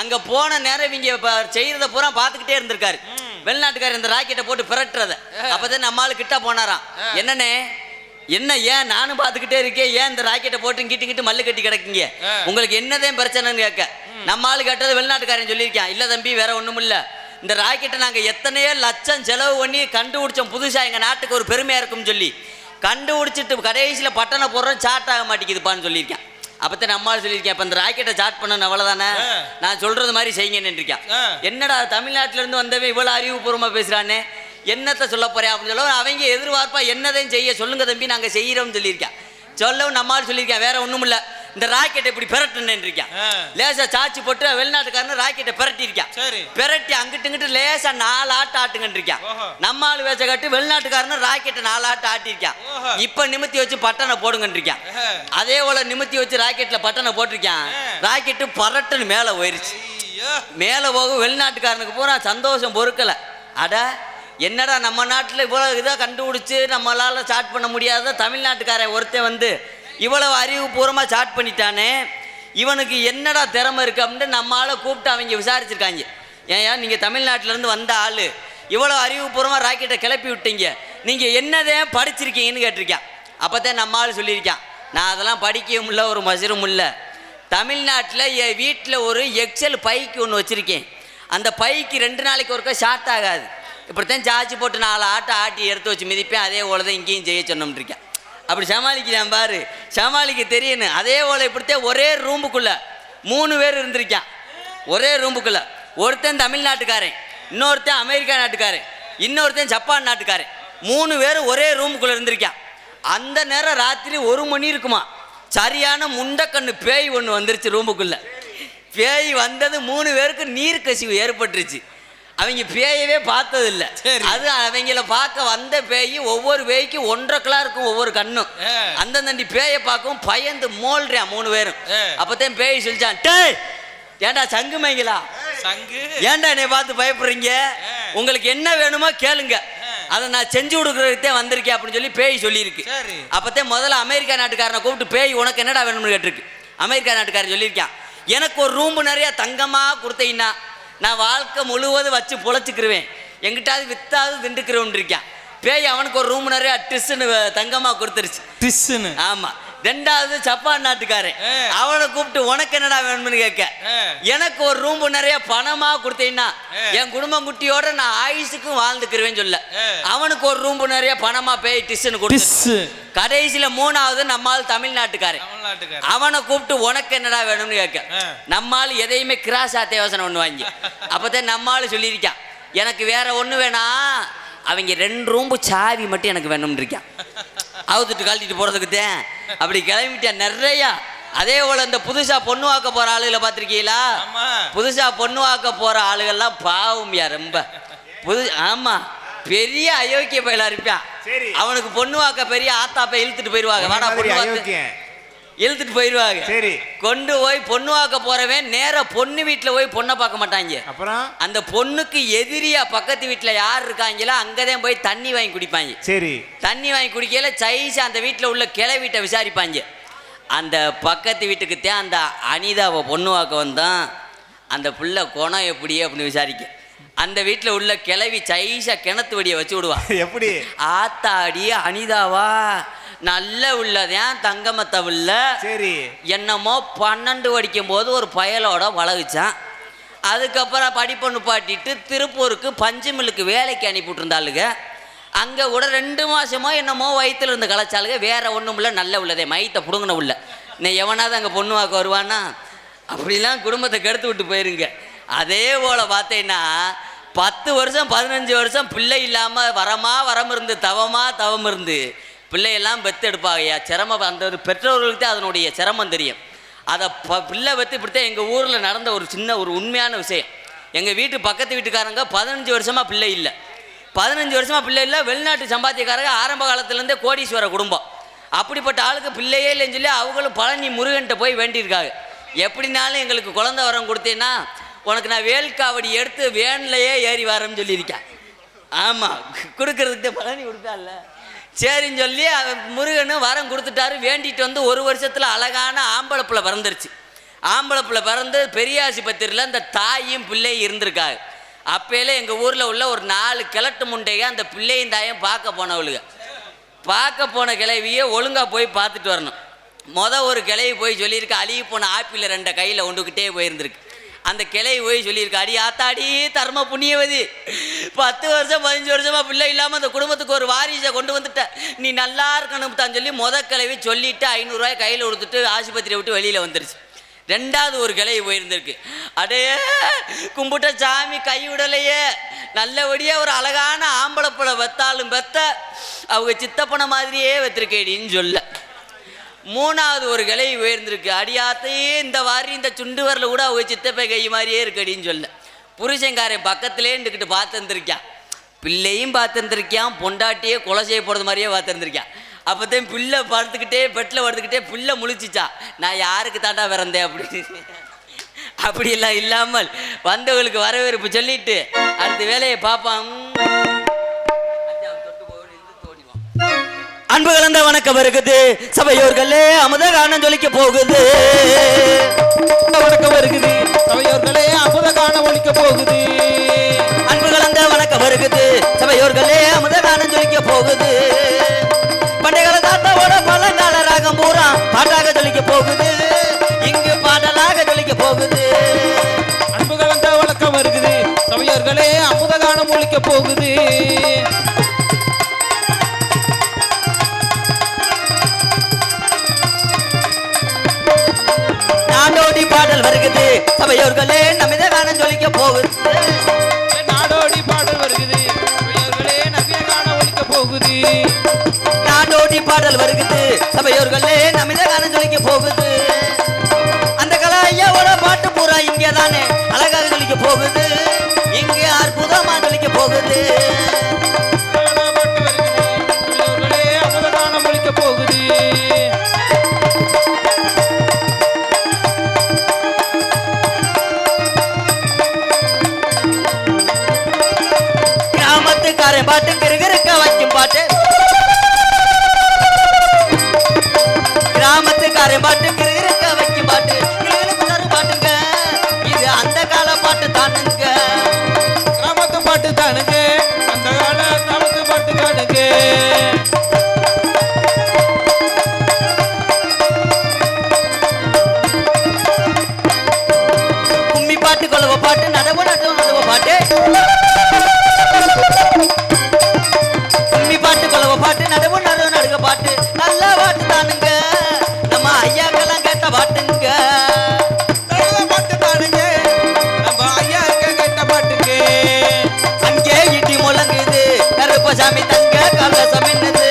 அங்க போன நேரம் இவங்க செய்யறத பூரா பாத்துக்கிட்டே இருந்திருக்காரு. வெளிநாட்டுக்காரர் இந்த ராக்கெட்டை போட்டு பிரட்டுறத அப்பதான் நம்மால் கிட்ட போனாராம். என்னன்னே என்ன ஏன் நானும் பார்த்துக்கிட்டே இருக்கேன், ஏன் இந்த ராக்கெட்டை போட்டு கிட்டு மல்லு கட்டி கிடக்குங்க, உங்களுக்கு என்னதான் பிரச்சனைன்னு கேட்க, நம்ம ஆளு கேட்டது வெளிநாட்டுக்காரன் சொல்லியிருக்கேன். இல்லை தம்பி வேற ஒன்றும் இல்லை, இந்த ராக்கெட்டை நாங்கள் எத்தனையோ லட்சம் செலவு பண்ணி கண்டுபிடிச்சோம், புதுசாக எங்கள் நாட்டுக்கு ஒரு பெருமையாக இருக்கும்னு சொல்லி கண்டுபிடிச்சிட்டு கடைசியில் பட்டனை போடுறோம், சாட் ஆக மாட்டேங்குதுப்பான்னு சொல்லியிருக்கேன். அப்போத்தான் நம்மளால் சொல்லியிருக்கேன், இப்போ இந்த ராக்கெட்டை சாட் பண்ணணும் அவ்வளோதானே, நான் சொல்கிறது மாதிரி செய்யுங்கன்னு இருக்கேன். என்னடா தமிழ்நாட்டிலேருந்து வந்தவன் இவ்வளோ அறிவுபூர்வமாக பேசுகிறானே, என்னத்தை சொல்ல போறேன் அப்படின்னு சொல்ல அவங்க எதிர்பார்ப்பா என்னதையும் செய்ய சொல்லுங்க தம்பி நாங்கள் செய்கிறோம்னு சொல்லியிருக்கேன். சொல்லவும் நம்மளால் சொல்லியிருக்கேன், வேற ஒன்றும் இல்லை, இந்த ராக்கெட்டை இப்படி பிரட்டுன்னு இருக்கேன். லேசா சாச்சி போட்டு வெளிநாட்டுக்காரன் ராக்கெட்டை பிரட்டி இருக்கான். பிரட்டி அங்கிட்டு இங்கிட்டு லேசா 4 ஆட்டு ஆட்டுங்கன்னு இருக்கான். நம்ம ஆளு வேச்ச கட்டு வெளிநாட்டுக்காரன் ராக்கெட்டை 4 ஆட்டு ஆட்டிருக்கான். இப்ப நிமித்தி வச்சு பட்டனை போடுங்கன்னு இருக்கான். அதே போல நிமித்தி வச்சு ராக்கெட்ல பட்டனை போட்டிருக்கான். ராக்கெட்டு பரட்டுன்னு மேல போயிருச்சு. மேலே போக வெளிநாட்டுக்காரனுக்கு பூரா சந்தோஷம் பொறுக்கலை. அட என்னடா நம்ம நாட்டில் இவ்வளோ இதாக கண்டுபிடிச்சி நம்மளால் ஸ்டார்ட் பண்ண முடியாத தமிழ்நாட்டுக்காரன் ஒருத்தன் வந்து இவ்வளவு அறிவுபூர்வமாக ஸ்டார்ட் பண்ணிட்டானே, இவனுக்கு என்னடா திறமை இருக்குது அப்படின்ட்டு நம்மளால் கூப்பிட்டு அவங்க விசாரிச்சிருக்காங்க. ஏன் நீங்கள் தமிழ்நாட்டிலேருந்து வந்த ஆள் இவ்வளோ அறிவுபூர்வமாக ராக்கெட்டை கிளப்பி விட்டீங்க, நீங்கள் என்னதான் படிச்சிருக்கீங்கன்னு கேட்டிருக்கான். அப்போ தான் நம்ம ஆள் சொல்லியிருக்கான், நான் அதெல்லாம் படிக்கவும் இல்லை, ஒரு மசரும் இல்லை. தமிழ்நாட்டில் என் வீட்டில் ஒரு எக்ஸல் பைக்கு ஒன்று வச்சுருக்கேன். அந்த பைக்கு 2 நாளைக்கு ஒருக்கா ஷார்ட் ஆகாது. இப்படித்தான் சார்ஜ் போட்டு 4 ஆட்டை ஆட்டி எடுத்து வச்சு மிதிப்பேன். அதே போல தான் இங்கேயும் செய்ய சொன்னோம்ருக்கேன். அப்படி சமாளிக்கிறேன் பாரு, சமாளிக்க தெரியணும். அதே போல் இப்படித்தான் ஒரே ரூமுக்குள்ளே 3 பேர் இருந்திருக்கான். ஒரே ரூமுக்குள்ளே ஒருத்தன் தமிழ்நாட்டுக்காரன், இன்னொருத்தன் அமெரிக்கா நாட்டுக்காரன், இன்னொருத்தன் ஜப்பான் நாட்டுக்காரன். 3 பேர் ஒரே ரூமுக்குள்ளே இருந்திருக்கான். அந்த நேரம் ராத்திரி 1 மணி இருக்குமா, சரியான முண்டக்கண்ணு பேய் ஒன்று வந்துருச்சு ரூமுக்குள்ளே. பேய் வந்தது 3 பேருக்கு நீர் கசிவு ஏற்பட்டுருச்சு. அவங்க பேயவே பார்த்ததில்லை. அது அவங்கள பார்க்க வந்த பேய் ஒவ்வொரு பேய்க்கும் 1.5 கிலோ இருக்கும் ஒவ்வொரு கண்ணும். அந்த தண்டி பேயை பார்க்கவும் பயந்து மோல்றான் 3 பேரும். அப்போதான் பேய் சொல்லிச்சான், டேய் ஏண்டா சங்கு மைங்களா, ஏண்டா என்னை பார்த்து பயப்படுறீங்க, உங்களுக்கு என்ன வேணுமோ கேளுங்க, அதை நான் செஞ்சு கொடுக்குறதுக்கே வந்திருக்கேன் அப்படின்னு சொல்லி பேய் சொல்லியிருக்கு. அப்போதான் முதல்ல அமெரிக்கா நாட்டுக்காரனை கூப்பிட்டு பேய் உனக்கு என்னடா வேணும்னு கேட்டிருக்கு. அமெரிக்கா நாட்டுக்காரன் சொல்லியிருக்கான், எனக்கு ஒரு ரூம்பு நிறையா தங்கமாக கொடுத்தீங்கன்னா நான் வாழ்க்கை முழுவதும் வச்சு பொழைச்சிக்கிருவேன், எங்கிட்டாவது வித்தாவது திண்டுக்கிறோன்னு இருக்கான். பேய் அவனுக்கு ஒரு ரூம் நிறையா டிஸ்ன்னு தங்கமாக கொடுத்துருச்சு. டிஸ்ன்னு ஆமாம். 2வது ஜப்பான் நாட்டுக்காரன், அவனை கூப்பிட்டு உனக்கு என்னடா வேணும்னு கேட்க, எனக்கு ஒரு ரூம் நிறைய பணமாக கொடுத்தீங்கன்னா என் குடும்பம் குட்டியோட நான் ஆயுசுக்கும் வாழ்ந்துக்கிறவேன்னு சொல்ல, அவனுக்கு ஒரு ரூம் நிறைய பணமாக பேய் டிஸ்ன்னு கொடுத்து. கடைசியில் 3வது நம்மால் தமிழ்நாட்டுக்காரன், அவனை கூப்பிட்டு உனக்கு என்னடா வேணும்னு கேட்க, நம்மால் எதையுமே கிராஸாத்த யோசனை பண்ணுவாங்க. அப்போதான் நம்மால் சொல்லியிருக்கான், எனக்கு வேற ஒன்று வேணாம், அவங்க 2 ரூம்பு சாவி மட்டும் எனக்கு வேணும்னு இருக்கான். அவுத்துட்டு கழட்டிட்டு போகிறதுக்குத்தேன் அப்படி கிளம்பிட்டேன் நிறையா. அதே போல் இந்த புதுசாக பொண்ணு வாக்க போகிற ஆளுகளை பார்த்துருக்கீங்களா? புதுசாக பொண்ணு வாக்க போகிற ஆளுகள்லாம் பாவம்யா ரொம்ப ஆமாம், பெரிய அயோக்கிய பயிலா இருப்பான். அவனுக்கு பொண்ணு வாக்க பெரிய ஆத்தாப்பை இழுத்துட்டு போயிடுவாங்க, வாடா பொண்ணு வாக்க இழுத்துட்டு போயிடுவாங்க. சரி, கொண்டு போய் பொண்ணு வாக்க போறவன் நேர பொண்ணு வீட்டில் போய் பொண்ணை பார்க்க மாட்டாங்க. அப்புறம் அந்த பொண்ணுக்கு எதிரியா பக்கத்து வீட்டில் யார் இருக்காங்களோ அங்கதான் போய் தண்ணி வாங்கி குடிப்பாங்க. சரி, தண்ணி வாங்கி குடிக்கல சைஸா அந்த வீட்டில் உள்ள கிளை வீட்டை விசாரிப்பாங்க. அந்த பக்கத்து வீட்டுக்கு தான் அந்த அனிதாவை பொண்ணு வாக்க வந்தான், அந்த பிள்ளை குணம் எப்படி அப்படின்னு விசாரிக்க அந்த வீட்டில் உள்ள கிளவி சைஸா கிணத்து வடியை வச்சு விடுவான். எப்படி ஆத்தாடி அனிதாவா நல்ல உள்ளதான் தங்கமத்த உள்ள. சரி, என்னமோ 12 படிக்கும் போது ஒரு பயலோட பழகுச்சான். அதுக்கப்புறம் படிப்பை நிப்பாட்டிட்டு திருப்பூருக்கு பஞ்சு மில்லுக்கு வேலைக்கு அனுப்பிவிட்டு இருந்தாளுங்க. அங்கே கூட 2 மாதமோ என்னமோ வயிற்றுல இருந்து கலைச்சாளுங்க. வேற ஒன்றும் இல்லை, நல்ல உள்ளதே மயத்தை பிடுங்கின உள்ள. நீ எவனாவது அங்கே பொண்ணு வாக்க வருவானா? அப்படிலாம் குடும்பத்தை கெடுத்து விட்டு போயிருங்க. அதே போல் பார்த்தீங்கன்னா 10 வருஷம் 15 வருஷம் பிள்ளை இல்லாமல் வரம் இருந்து தவம் இருந்து பிள்ளையெல்லாம் பெற்று எடுப்பாங்கய்யா. சிரமம் அந்த ஒரு பெற்றோர்களுக்கு தான் அதனுடைய சிரமம் தெரியும். அதை பிள்ளை பெற்று இப்படித்தான் எங்கள் ஊரில் நடந்த ஒரு சின்ன ஒரு உண்மையான விஷயம். எங்கள் வீட்டு பக்கத்து வீட்டுக்காரங்க 15 வருஷமாக பிள்ளை இல்லை. 15 வருஷமாக பிள்ளை இல்லை. வெளிநாட்டு சம்பாத்தியக்காரங்க ஆரம்ப காலத்துலேருந்தே கோடீஸ்வர குடும்பம். அப்படிப்பட்ட ஆளுக்கு பிள்ளையே இல்லைன்னு சொல்லி அவங்களும் பழனி முருகன்ட்ட போய் வேண்டியிருக்காங்க, எப்படினாலும் எங்களுக்கு குழந்தை வரம் கொடுத்தேன்னா உனக்கு நான் வேல்காவடி எடுத்து வேன்லையே ஏறி வரேன்னு சொல்லியிருக்கேன். ஆமாம், கொடுக்கறதுக்கு பழனி கொடுத்தால. சரின்னு சொல்லி முருகனும் வரம் கொடுத்துட்டாரு. வேண்டிட்டு வந்து 1 வருஷத்தில் அழகான ஆம்பளை பிள்ளை பிறந்துருச்சு. ஆம்பளை பிள்ளை பிறந்து பெரியாசிபத்திரியில் இந்த தாயும் பிள்ளையும் இருந்திருக்காங்க. அப்போலே எங்கள் ஊரில் உள்ள ஒரு 4 கிழட்டு முண்டைக அந்த பிள்ளையும் தாயும் பார்க்க போனவளுங்க. பார்க்க போன கிளவியை ஒழுங்காக போய் பார்த்துட்டு வரணும். ஒரு கிளவி போய் சொல்லியிருக்கு, அழுகி போன ஆப்பிள் 2 கையில் ஒண்டுக்கிட்டே போயிருந்திருக்கு. அந்த கிளை போய் சொல்லியிருக்கு, அடி ஆத்தாடி தர்ம புண்ணியவதி, 10 வருஷம் 15 வருஷமாக பிள்ளை இல்லாமல் அந்த குடும்பத்துக்கு ஒரு வாரிசை கொண்டு வந்துட்ட, நீ நல்லா இருக்கணும் தான் சொல்லி கிளவி சொல்லிவிட்டு 500 ரூபாய் கையில் கொடுத்துட்டு ஆஸ்பத்திரியை விட்டு வெளியில் வந்துருச்சு. 2வது ஒரு கிளை போயிருந்திருக்கு, அடே கும்பிட்ட சாமி கை விடலையே, நல்லபடியாக ஒரு அழகான ஆம்பளை பிள்ளை வெத்தாலும் பெத்த அவங்க சித்தப்பனை மாதிரியே வெத்திருக்கேடின்னு சொல்ல. 3வது ஒரு கிளை உயர்ந்திருக்கு, அடியாத்தையே இந்த வாரி இந்த சுண்டு வரல கூட அவங்க சித்தப்பை கை மாதிரியே இருக்கடின்னு சொல்ல. புருஷங்காரன் பக்கத்திலே இருந்துக்கிட்டு பார்த்துருந்துருக்கான், பிள்ளையும் பார்த்துருந்துருக்கான், பொண்டாட்டியே கொலை செய்ய போகிறது மாதிரியே பார்த்துருந்துருக்கான். அப்போதான் பிள்ளை படுத்துக்கிட்டே பெட்டில் படுத்துக்கிட்டே பிள்ளை முழிச்சிச்சா, நான் யாருக்கு தாண்டா பிறந்தேன் அப்படின்னு. அப்படியெல்லாம் இல்லாமல் வந்தவங்களுக்கு வரவேற்பு சொல்லிட்டு அடுத்த வேலையை பார்ப்பான். அன்பு கலந்த வணக்கம் இருக்குது சபையோர்களே, அமுத கானம் ஜொலிக்க போகுது. வணக்கம் வருகுது சபையோர்களே, அமுத கானம் ஒலிக்க போகுது. அன்பு கலந்த வணக்கம் வருகுது சபையோர்களே, அமுத கானம் ஜொலிக்க போகுது. பண்டைய கால தாத்தாவோட பழங்கால ராகம் பூரா பாட்டாக ஜொலிக்க போகுது, இங்கு பாடலாக ஜொலிக்க போகுது. அன்பு கலந்த வணக்கம் வருகுது சபையோர்களே, அமுத கானம் ஒலிக்க போகுது. நாடோடி பாடல் வருகுது சபையோர்களே, நமித கானம் ஜொலிக்க போகுது. நாடோடி பாடல் வருகுது சபையோர்களே, நமித கானம் ஒலிக்க போகுது. நாடோடி பாடல் வருகுது சபையோர்களே, நமித கானம் ஜொலிக்க போகுது. அந்த கலாயோட பாட்டு பூரா இங்கே தானே அழகாக ஜொலிக்க போகுது, இங்கே அற்புதமா ஜொலிக்க போகுது. அமுத கானம் ஒலிக்க போகுது. கிராமத்துக்காரன் பாட்டு கிருகிருக்க வைக்கும் பாட்டு, கிராமத்துக்காரன் பாட்டு கிருகிருக்க வைக்கும் பாட்டு, கிருகிருப்பு தரும் பாட்டுங்க, இது அந்த கால பாட்டு தானுங்க. கிராமத்து பாட்டு தானுங்க, அந்த கால கிராமத்து பாட்டு தானுங்க. கும்மி பாட்டு கொலவ பாட்டு நடவு நடுவு நடுவ பாட்டு, கும்மி பாட்டு கொலவ பாட்டு நடவு நடுவு நடுக பாட்டு, நல்ல பாட்டு தானுங்க, நம்ம ஐயாக்கெல்லாம் கேட்ட பாட்டுங்க. நல்ல பாட்டு தானுங்க, நம்ம ஐயாக்க கேட்ட பாட்டுங்க. அங்கே இடி முழங்குது கருப்பசாமி தங்க கலசமின்னுது,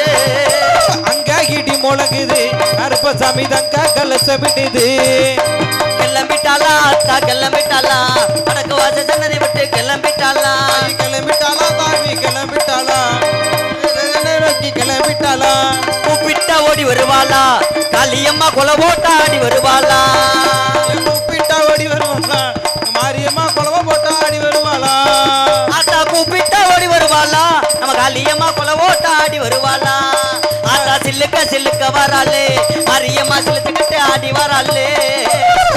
அங்க இடி முழங்குது கருப்பசாமி தங்க கலசமின்னுது. கிளம்பிட்டாளா அத்தா கிளம்பிட்டாளா, வடக்கு வாச சன்னதி விட்டு கிளம்பிட்டாளா, தாய் கிளம்பிட்டாளா, தாவி கிளம்பிட்டாளா, நோக்கி கிளம்பிட்டாளா. கூப்பிட்டா ஓடி வருவாளா, காளியம்மா கொலை போட்டா ஆடி வருவாளா, கூப்பிட்டா ஓடி வருவாளா, மாரியம்மா குழவ போட்டா ஆடி வருவாளா. ஆத்தா கூப்பிட்டா ஓடி வருவாளா, நம்ம காளியம்மா கொலை போட்டா ஆடி வருவாளா. ஆத்தா சில்லுக்க சில்லுக்க வராளே, மாரியம்மா சிலுத்துக்கிட்டு ஆடி வராளே.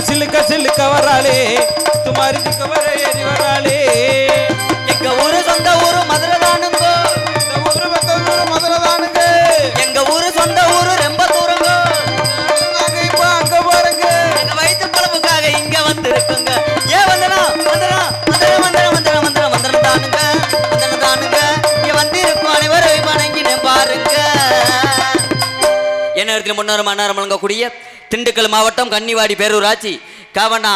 சிலுக்க சிலுக்க வராளே, துமாரி சிக்க வர ஏறி வராளே. எங்க ஊரு சொந்த ஊரு மதுரை தானுங்க, இந்த ஊரு பத்த ஊரு மதுரை தானுங்க. எங்க ஊரு சொந்த ஊரு ரொம்ப தூரங்க, நாங்க இப்ப அங்க போறோங்க. எங்க வயிற்று பழப்புக்காக இங்க வந்திருக்குங்க. ஏன் வந்தனம் வந்தனம் வந்தனம் வந்தனம் வந்தனம் வந்தனம் வந்தனம் தானுங்க, வந்தனம் தானுங்க. இங்க வந்திருக்கும் அனைவரும் வணங்கின பாருங்க. என்ன இடத்துல முன்னோரம் அன்னாரம் வழங்கக்கூடிய திண்டுக்கல் மாவட்டம் கன்னிவாடி பேரூராட்சி கவனா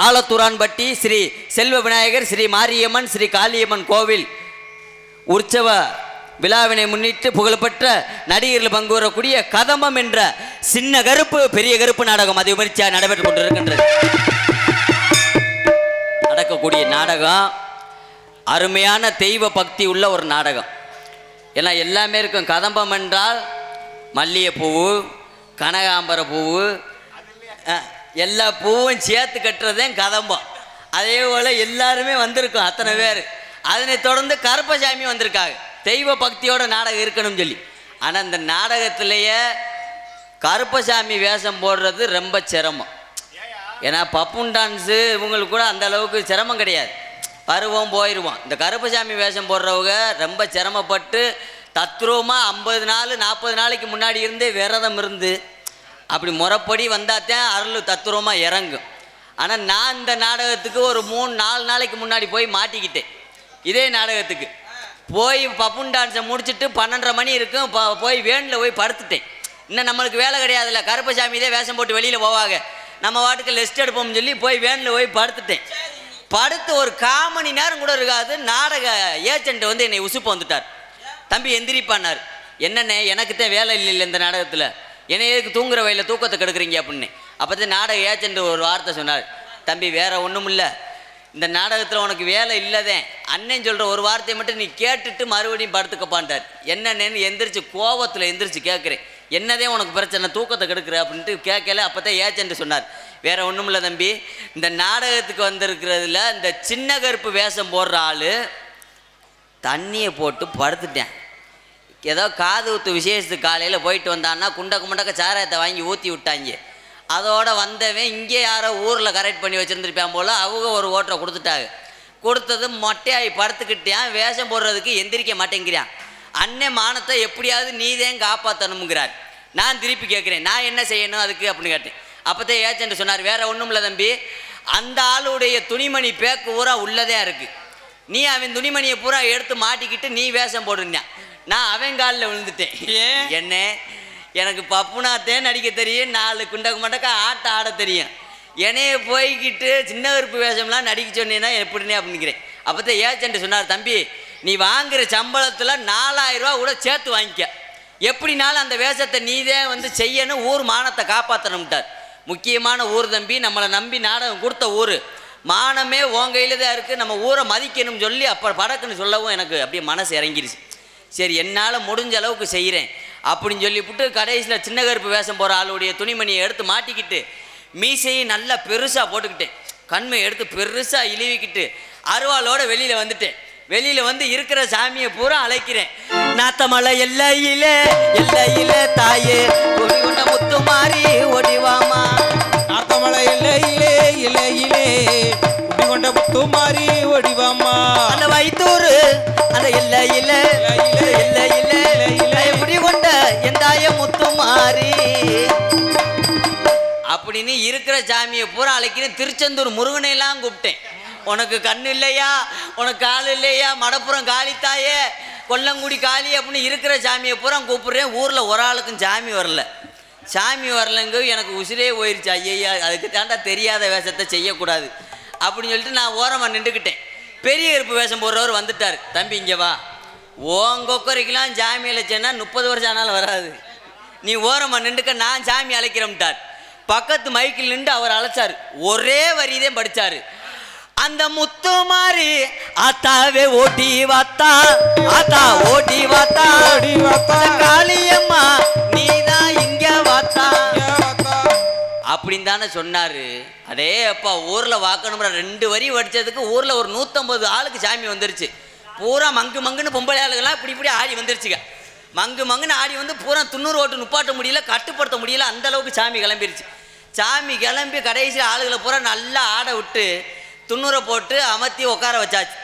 ஆலத்தூரான்பட்டி ஸ்ரீ செல்வ விநாயகர் ஸ்ரீ மாரியம்மன் ஸ்ரீ காளியம்மன் கோவில் உற்சவ விழாவினை முன்னிட்டு புகழ்பெற்ற நடிகர்கள் பங்கு வரக்கூடிய கதம்பம் என்ற சின்ன கருப்பு பெரிய கருப்பு நாடகம் அது விமர்சையாக நடைபெற்றுக் கொண்டிருக்கின்றது. நடக்கக்கூடிய நாடகம் அருமையான தெய்வ பக்தி உள்ள ஒரு நாடகம். ஏன்னா எல்லாமே இருக்கும். கதம்பம் என்றால் மல்லிகைப்பூவு, கனகாம்பர பூவு, எல்லா பூவும் சேர்த்து கட்டுறதே கதம்பம். அதே போல் எல்லாருமே வந்திருக்கோம் அத்தனை பேர். அதனை தொடர்ந்து கருப்பசாமி வந்திருக்காங்க தெய்வ பக்தியோட நாடகம் இருக்கணும்னு சொல்லி. ஆனால் இந்த நாடகத்திலேயே கருப்பசாமி வேஷம் போடுறது ரொம்ப சிரமம். ஏன்னா பப்புன் டான்ஸு இவங்களுக்கு கூட அந்த அளவுக்கு சிரமம் கிடையாது, வருவோம் போயிடுவோம். இந்த கருப்பசாமி வேஷம் போடுறவங்க ரொம்ப சிரமப்பட்டு தத்ரூபமாக 50 நாள் 40 நாளைக்கு முன்னாடி இருந்தே விரதம் இருந்து அப்படி முறைப்படி வந்தாத்தான் அருள் தத்ரூபமாக இறங்கும். ஆனால் நான் இந்த நாடகத்துக்கு ஒரு 3-4 நாளைக்கு முன்னாடி போய் மாட்டிக்கிட்டேன். இதே நாடகத்துக்கு போய் பப்புன் டான்ஸை முடிச்சுட்டு 12:30 மணி இருக்கும், போய் வேனில் போய் படுத்துட்டேன். இன்னும் நம்மளுக்கு வேலை கிடையாதுல்ல, கருப்பசாமி இதே வேஷம் போட்டு வெளியில் போவாங்க, நம்ம வாட்டுக்கு ரெஸ்ட் எடுப்போம்னு சொல்லி போய் வேனில் போய் படுத்துட்டேன். படுத்து ஒரு 1/4 மணி நேரம் கூட இருக்காது, நாடக ஏஜென்ட் வந்து என்னை உசுப்பு வந்துட்டார். தம்பி எந்திரிப்பானார். என்னண்ணே எனக்கு தான் வேலை இல்லை இந்த நாடகத்தில், என்னை எதுக்கு தூங்குற வயலில் தூக்கத்தை கெடுக்குறீங்க அப்படின்னு. அப்போ தான் நாடக ஏஜென்ட் ஒரு வார்த்தை சொன்னார், தம்பி வேற ஒன்றும் இல்லை, இந்த நாடகத்தில் உனக்கு வேலை இல்லதே, அண்ணன் சொல்கிற ஒரு வார்த்தையை மட்டும் நீ கேட்டுட்டு மறுபடியும் படுத்துக்கப்பான்ட்டார். என்னன்னு எந்திரிச்சு கோவத்தில் எந்திரிச்சு கேட்குறேன், என்னதே உனக்கு பிரச்சனை, தூக்கத்தை கெடுக்குற அப்படின்ட்டு கேட்கல. அப்போ தான் ஏஜென்ட் சொன்னார், வேற ஒன்றும் இல்லை தம்பி. இந்த நாடகத்துக்கு வந்திருக்கிறதுல இந்த சின்ன கருப்பு வேஷம் போடுற ஆள் தண்ணியை போட்டு படுத்துட்டேன். ஏதோ காது ஊத்து விசேஷத்துக்கு காலையில் போயிட்டு வந்தான்னா குண்டக்க சாராயத்தை வாங்கி ஊற்றி விட்டாங்க. அதோட வந்தவன் இங்கே யாரோ ஊரில் கரெக்ட் பண்ணி வச்சுருந்துருப்பான் போல். அவங்க ஒரு ஓட்டரை கொடுத்துட்டாங்க. கொடுத்தது மொட்டையாகி படுத்துக்கிட்டேன். வேஷம் போடுறதுக்கு எந்திரிக்க மாட்டேங்கிறான். அண்ணன் மானத்தை எப்படியாவது நீதான் காப்பாற்றணுங்கிறார். நான் திருப்பி கேட்குறேன், நான் என்ன செய்யணும் அதுக்கு அப்படின்னு கேட்டேன். அப்போதான் ஏஜென்ட் சொன்னார், வேற ஒன்றும் இல்லை தம்பி, அந்த ஆளுடைய துணிமணி பேக்கு பூரா உள்ளதே இருக்குது. நீ அவன் துணிமணியை பூரா எடுத்து மாட்டிக்கிட்டு நீ வேஷம் போடுனான். நான் அவன் காலில் விழுந்துட்டேன். என்ன, எனக்கு பப்புனாத்தே நடிக்க தெரியும், 4 குண்டக்க ஆட்ட ஆட தெரியும். என்னைய போய்கிட்டு சின்ன கருப்பு வேஷம்லாம் நடிக்க சொன்னீங்கன்னா எப்படின்னே அப்படிங்கிறேன். அப்போதான் ஏஜென்ட் சொன்னார், தம்பி நீ வாங்குகிற சம்பளத்தில் 4000 ரூபா கூட சேர்த்து வாங்கிக்க. எப்படினாலும் அந்த வேஷத்தை நீதே வந்து செய்யணும், ஊர் மானத்தை காப்பாற்றணும்ட்டார். முக்கியமான ஊர் தம்பி, நம்மளை நம்பி நாடகம் கொடுத்த ஊர். மானமே உன் கையில் தான் இருக்குது, நம்ம ஊரை மதிக்கணும்னு சொல்லி அப்போ படக்குன்னு சொல்லவும் எனக்கு அப்படியே மனசு இறங்கிருச்சு. சரி, என்னால் முடிஞ்ச அளவுக்கு செய்கிறேன் அப்படின்னு சொல்லிவிட்டு கடைசியில் சின்ன கருப்பு வேஷம் போகிற ஆளுடைய துணிமணியை எடுத்து மாட்டிக்கிட்டு மீசையை நல்லா பெருசாக போட்டுக்கிட்டேன். கண்மையை எடுத்து பெருசாக இழுவிக்கிட்டு அருவாளோட வெளியில் வந்துட்டேன். வெளியில் வந்து இருக்கிற சாமியை பூரா அழைக்கிறேன். நாத்தமலை எல்லையிலே எல்லையிலே தாயே கொடி கொண்ட முத்து மாறி ஓடிவாமா. நாத்தமலை எல்லையிலே எல்லையிலே கொடி கொண்ட முத்து மாறி ஓடிவாமா. அந்த வைத்தூர் அந்த எல்லையிலே எல்லையிலே கொடி கொண்ட என் தாய முத்து மாறி அப்படின்னு இருக்கிற சாமியை பூரா அழைக்கிறேன். திருச்செந்தூர் முருகனையெல்லாம் கூப்பிட்டேன். உனக்கு கண்ணு இல்லையா, உனக்கு கால் இல்லையா, மடப்புறம் காளித்தாயே, கொல்லங்குடி காளி அப்படின்னு இருக்கிற சாமியை பூரா கூப்பிட்றேன். ஊரில் ஒரு ஆளுக்கும் சாமி வரல. சாமி வரலங்க எனக்கு உசிரே போயிடுச்சு. ஐயா, அதுக்கு தாண்டா தெரியாத வேஷத்தை செய்யக்கூடாது அப்படின்னு சொல்லிட்டு நான் ஓரமாக நின்றுக்கிட்டேன். பெரிய கருப்பு வேஷம் போடுறவர் வந்துட்டார். தம்பி இங்கே வா, ஓங்கொக்கரைக்கெல்லாம் சாமி அழைச்சேன்னா 30 வருஷம் ஆனாலும் வராது, நீ ஓரமாக நின்றுக்க, நான் சாமி அழைக்கிறோம்ட்டார். பக்கத்து மைக்கில் நின்று அவர் அழைச்சார். ஒரே வரிதான் படித்தார். அந்த முத்து மாறி ஆத்தாவே ஓடி வாத்தா, ஆத்தா ஓடி வாத்தா, காளியம்மா நீதான் இங்க வாத்தா அப்படின்னு தானே சொன்னாரு. அதே அப்பா ஊரில் வாக்கணும்ற 2 வரி வடிச்சதுக்கு ஊரில் ஒரு 150 ஆளுக்கு சாமி வந்துருச்சு. பூரா மங்குன்னு பொம்பளை ஆளுகள்லாம் இப்படி ஆடி வந்துருச்சுங்க. மங்குன்னு ஆடி வந்து பூரா 90 ஓட்டு நுப்பாட்ட முடியல, கட்டுப்படுத்த முடியல, அந்த அளவுக்கு சாமி கிளம்பிருச்சு. சாமி கிளம்பி கடைசி ஆளுகளை பூரா நல்லா ஆட விட்டு 90 போட்டு அமர்த்தி உட்கார வச்சாச்சு.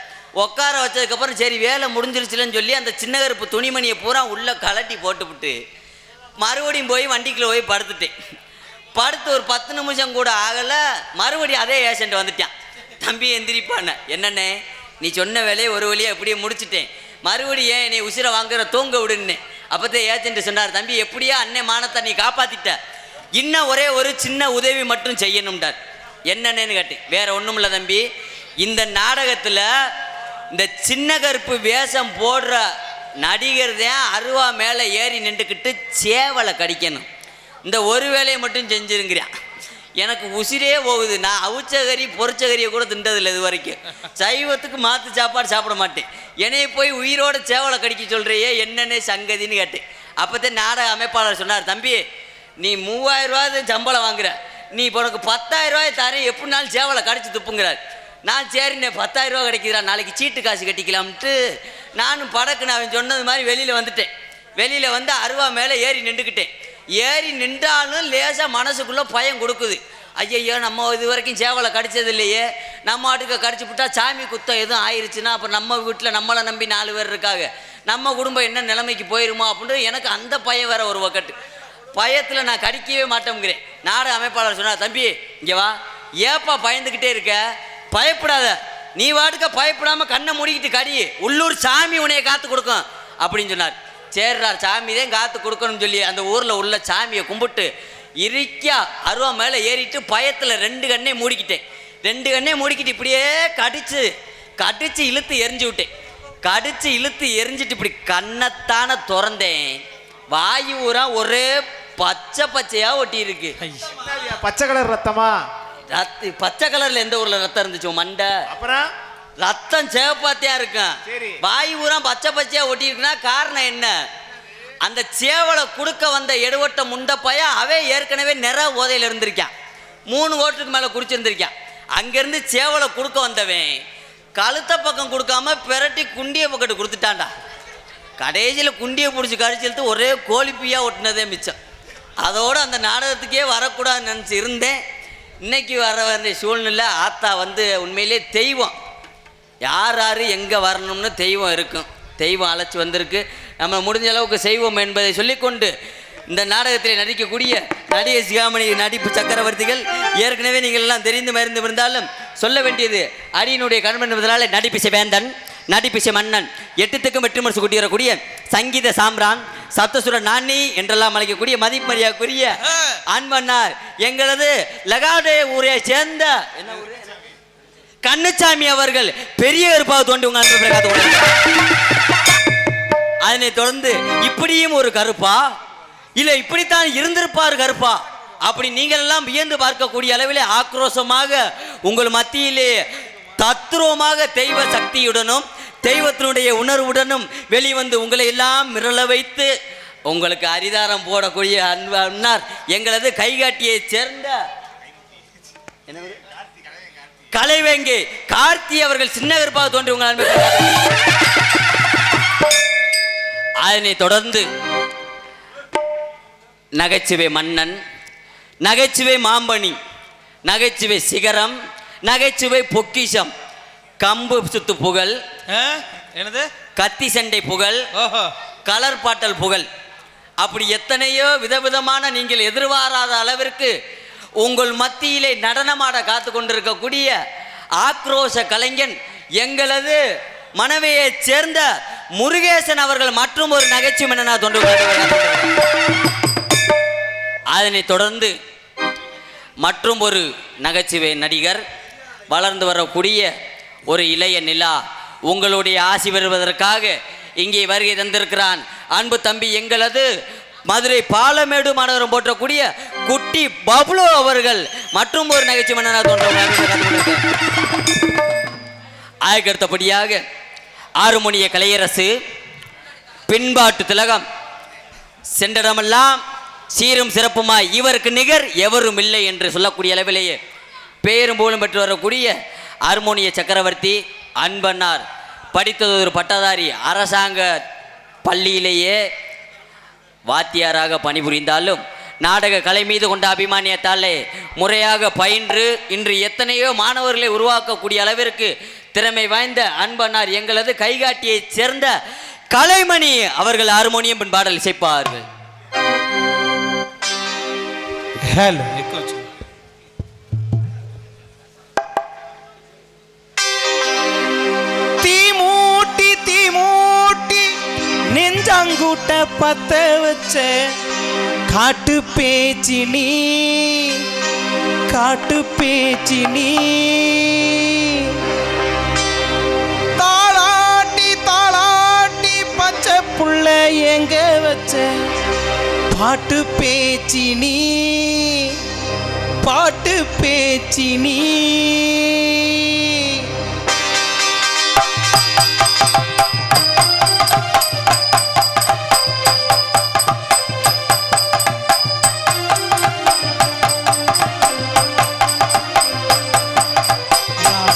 உட்கார வச்சதுக்கப்புறம் சரி வேலை முடிஞ்சிருச்சுலன்னு சொல்லி அந்த சின்ன கருப்பு துணிமணியை பூரா உள்ளே கலட்டி போட்டுவிட்டு மறுபடியும் போய் வண்டிக்குள்ளே போய் படுத்துட்டேன். படுத்து ஒரு 10 நிமிஷம் கூட ஆகலை, மறுபடியும் அதே ஏஜென்ட் வந்துட்டான். தம்பி எந்திரிப்பான, என்னண்ணே நீ சொன்ன வேலையை ஒரு வழியாக எப்படியே முடிச்சுட்டேன், மறுபடியும் ஏன் நீ உசிரை வாங்குற தூங்க விடுன்னு. அப்போதான் ஏஜென்ட் சொன்னார், தம்பி எப்படியா அண்ணன் மானத்தை நீ காப்பாற்றிட்ட, இன்னும் ஒரே ஒரு சின்ன உதவி மட்டும் செய்யணும்டார். என்னன்னு கேட்டேன். வேற ஒன்றும் இல்லை தம்பி, இந்த நாடகத்தில் இந்த சின்ன கருப்பு வேஷம் போடுற நடிகர் தான் அருவா மேலே ஏறி நின்றுக்கிட்டு சேவலை கடிக்கணும். இந்த ஒரு வேலையை மட்டும் செஞ்சுருங்கிறான். எனக்கு உசிரே போகுது. நான் அவுச்சகரி பொறிச்சகரியை கூட தின்றதில்லை இது வரைக்கும். சைவத்துக்கு மாற்று சாப்பாடு சாப்பிட மாட்டேன். என்னைய போய் உயிரோட சேவலை கடிக்க சொல்கிறையே என்னென்ன சங்கதின்னு கேட்டேன். அப்போதான் நாடக அமைப்பாளர் சொன்னார், தம்பி நீ 3000 ரூபா சம்பளம் வாங்குற, நீ இப்போ உனக்கு 10,000 ரூபாய் தரேன், எப்படினாலும் சேவலை கடிச்சு துப்புங்கிறார். நான் சரிண்ணே 10,000 ரூபா கிடைக்குதுடா, நாளைக்கு சீட்டு காசு கட்டிக்கலாம்ட்டு நானும் படக்குன்னு அவன் சொன்னது மாதிரி வெளியில் வந்துட்டேன். வெளியில் வந்து அருவா மேலே ஏறி நின்றுக்கிட்டேன். ஏறி நின்றாலும் லேசாக மனசுக்குள்ளே பயம் கொடுக்குது. ஐயையோ நம்ம இது வரைக்கும் சேவலை கடிச்சது இல்லையே, நம்ம ஆட்டுக்கு கடிச்சு விட்டா சாமி குத்தம் எதுவும் ஆயிடுச்சுன்னா அப்புறம் நம்ம வீட்டில் நம்மளை நம்பி 4 பேர் இருக்காங்க, நம்ம குடும்பம் என்ன நிலைமைக்கு போயிருமோ அப்படின்ட்டு எனக்கு அந்த பயம் வேற ஒரு வக்கட்டு. பயத்தில் நான் கடிக்கவே மாட்டேங்கிறேன். நாடக அமைப்பாளர் சொன்னார், தம்பி இங்கே வா, ஏப்பா பயந்துக்கிட்டே இருக்க, பயப்படாத, நீ வாட்டுக்க பயப்படாமல் கண்ணை மூடிக்கிட்டு கடி, உள்ளூர் சாமி உன்னைய காத்து கொடுக்கும் அப்படின்னு சொன்னார். சரிடா சாமி தான் காத்து கொடுக்கணும்னு சொல்லி அந்த ஊரில் உள்ள சாமியை கும்பிட்டு இறுக்கியா அருவா மேலே ஏறிட்டு பயத்தில் 2 கண்ணே மூடிக்கிட்டேன். 2 கண்ணே மூடிக்கிட்டு இப்படியே கடிச்சு இழுத்து எரிஞ்சு விட்டேன். கடிச்சு இழுத்து எரிஞ்சிட்டு இப்படி கண்ணத்தான திறந்தேன். வாயு ஊரா ஒரே பச்சையா ஒட்டி இருக்கு. பச்சை கலர் ரத்தமா? பச்சை கலர்ல எந்த ஊர்ல ரத்தம் இருந்துச்சு மண்டை? அப்புறம் ரத்தம் சேவப்பாத்தியா இருக்கும். வாயு ஊரா பச்சையா ஒட்டி இருக்குன்னா காரணம் என்ன? அந்த சேவலை குடுக்க வந்த எடுவட்ட முண்டப்பையா அவன் ஏற்கனவே நிற போதையில் இருந்திருக்கான். 3 கோட்டுக்கு மேலே குடிச்சிருந்திருக்கான். அங்கேருந்து சேவலை கொடுக்க வந்தவன் கழுத்த பக்கம் கொடுக்காம பிரட்டி குண்டிய பக்கத்து கொடுத்துட்டான்டா. கடைசியில் குண்டியை பிடிச்சி கடிச்செழுத்து ஒரே கோழிப்பியாக ஒட்டினதே மிச்சம். அதோடு அந்த நாடகத்துக்கே வரக்கூடாதுன்னு நினச்சி இருந்தேன். இன்னைக்கு வர வேண்டிய சூழ்நிலை. ஆத்தா வந்து உண்மையிலே தெய்வம். யார் யார் எங்கே வரணும்னு தெய்வம் இருக்கும். தெய்வம் அழைச்சி வந்திருக்கு. நம்ம முடிஞ்ச அளவுக்கு செய்வோம் என்பதை சொல்லிக்கொண்டு இந்த நாடகத்தில் நடிக்கக்கூடிய நடிகை சிகாமணி நடிப்பு சக்கரவர்த்திகள் ஏற்கனவே நீங்கள் எல்லாம் தெரிந்து மறைந்து இருந்தாலும் சொல்ல வேண்டியது அடியினுடைய கண்மன் என்பதனால நடிப்பிசை வேந்தன், நடிப்பிசை மன்னன், 8 திக்கும் 8 முரசு கூட்டியறக்கூடிய சங்கீத சாம்ரான், சப்தசுர நாணி என்றெல்லாம் அழைக்கக்கூடிய மதிமரியாக்குரிய அன்பன்னார் எங்களது லகாடே ஊரை சேர்ந்த என்ன ஊரே கண்ணுச்சாமி அவர்கள் பெரிய ஏற்பாடு தோண்டி உங்க அன்பு பிரகாத. அதனை தொடர்ந்து இப்படியும் ஒரு கருப்பா இல்ல இப்படித்தான் இருந்திருப்பார் கருப்பா அப்படி நீங்கள் எல்லாம் வியந்து பார்க்கக்கூடிய அளவிலே ஆக்ரோஷமாக உங்கள் மத்தியிலே தத்ரூபமாக தெய்வ சக்தியுடனும் தெய்வத்தினுடைய உணர்வுடனும் வெளிவந்து உங்களை எல்லாம் மிரள வைத்து உங்களுக்கு அரிதாரம் போடக்கூடிய அன்னார் எங்களது கைகாட்டியை சேர்ந்த கலைவேங்கை கார்த்தி அவர்கள் சின்ன கருப்பாக தோன்றி உங்கள் அன்பு. அதனை தொடர்ந்து நகைச்சுவை மன்னன், நகைச்சுவை மாம்பணி, நகைச்சுவை சிகரம், நகைச்சுவை பொக்கிஷம், கம்பு சுத்து புகழ், என்னது கத்தி சண்டை புகழ், கலர் பாட்டல் புகழ், அப்படி எத்தனையோ விதவிதமான நீங்கள் எதிர்பாராத அளவிற்கு உங்கள் மத்தியிலே நடனமாட காத்து கொண்டிருக்கக்கூடிய ஆக்ரோஷ கலைஞன் எங்களது மனைவியை சேர்ந்த முருகேசன் அவர்கள் மற்றும் ஒரு நகைச்சுவை மன்னனா தோன்று. அதனை தொடர்ந்து மற்றும் ஒரு நகைச்சுவை நடிகர் வளர்ந்து வரக்கூடிய ஒரு இளைய நிலா உங்களுடைய ஆசி பெறுவதற்காக இங்கே வருகை தந்திருக்கிறான். அன்பு தம்பி எங்களது மதுரை பாலமேடு மாநகரம் போற்றக்கூடிய குட்டி பப்ளு அவர்கள் மற்றும் ஒரு நகைச்சுவை மன்னனா தோன்ற. அதுக்கடுத்தபடியாக ஆறுமணிய கலையரசு, பின்பாட்டு திலகம், சென்றடமெல்லாம் சீரும் சிறப்புமாய் இவருக்கு நிகர் எவரும் இல்லை என்று சொல்லக்கூடிய அளவிலேயே பேரும் போலும் பெற்று வரக்கூடிய ஹார்மோனிய சக்கரவர்த்தி அன்பன்னார் படித்தது ஒரு பட்டதாரி. அரசாங்க பள்ளியிலேயே வாத்தியாராக பணிபுரிந்தாலும் நாடக கலை மீது கொண்ட அபிமானியத்தாலே முறையாக பயின்று இன்று எத்தனையோ மாணவர்களை உருவாக்கக்கூடிய அளவிற்கு திறமை வாய்ந்த அன்பன்னார் எங்களது கைகாட்டியை சேர்ந்த கலைமணி அவர்கள் ஹார்மோனியம் பின் பாடல் இசைப்பார்கள். தீமூட்டி தீமூட்டி நெஞ்சாங்கூட்ட பத்த வச்ச காட்டு பேச்சினி காட்டு பேச்சினி தாளாட்டி தாளாட்டி பச்சை புள்ள எங்க வச்ச பாட்டு பேச்சினி பாட்டு பேச்சினி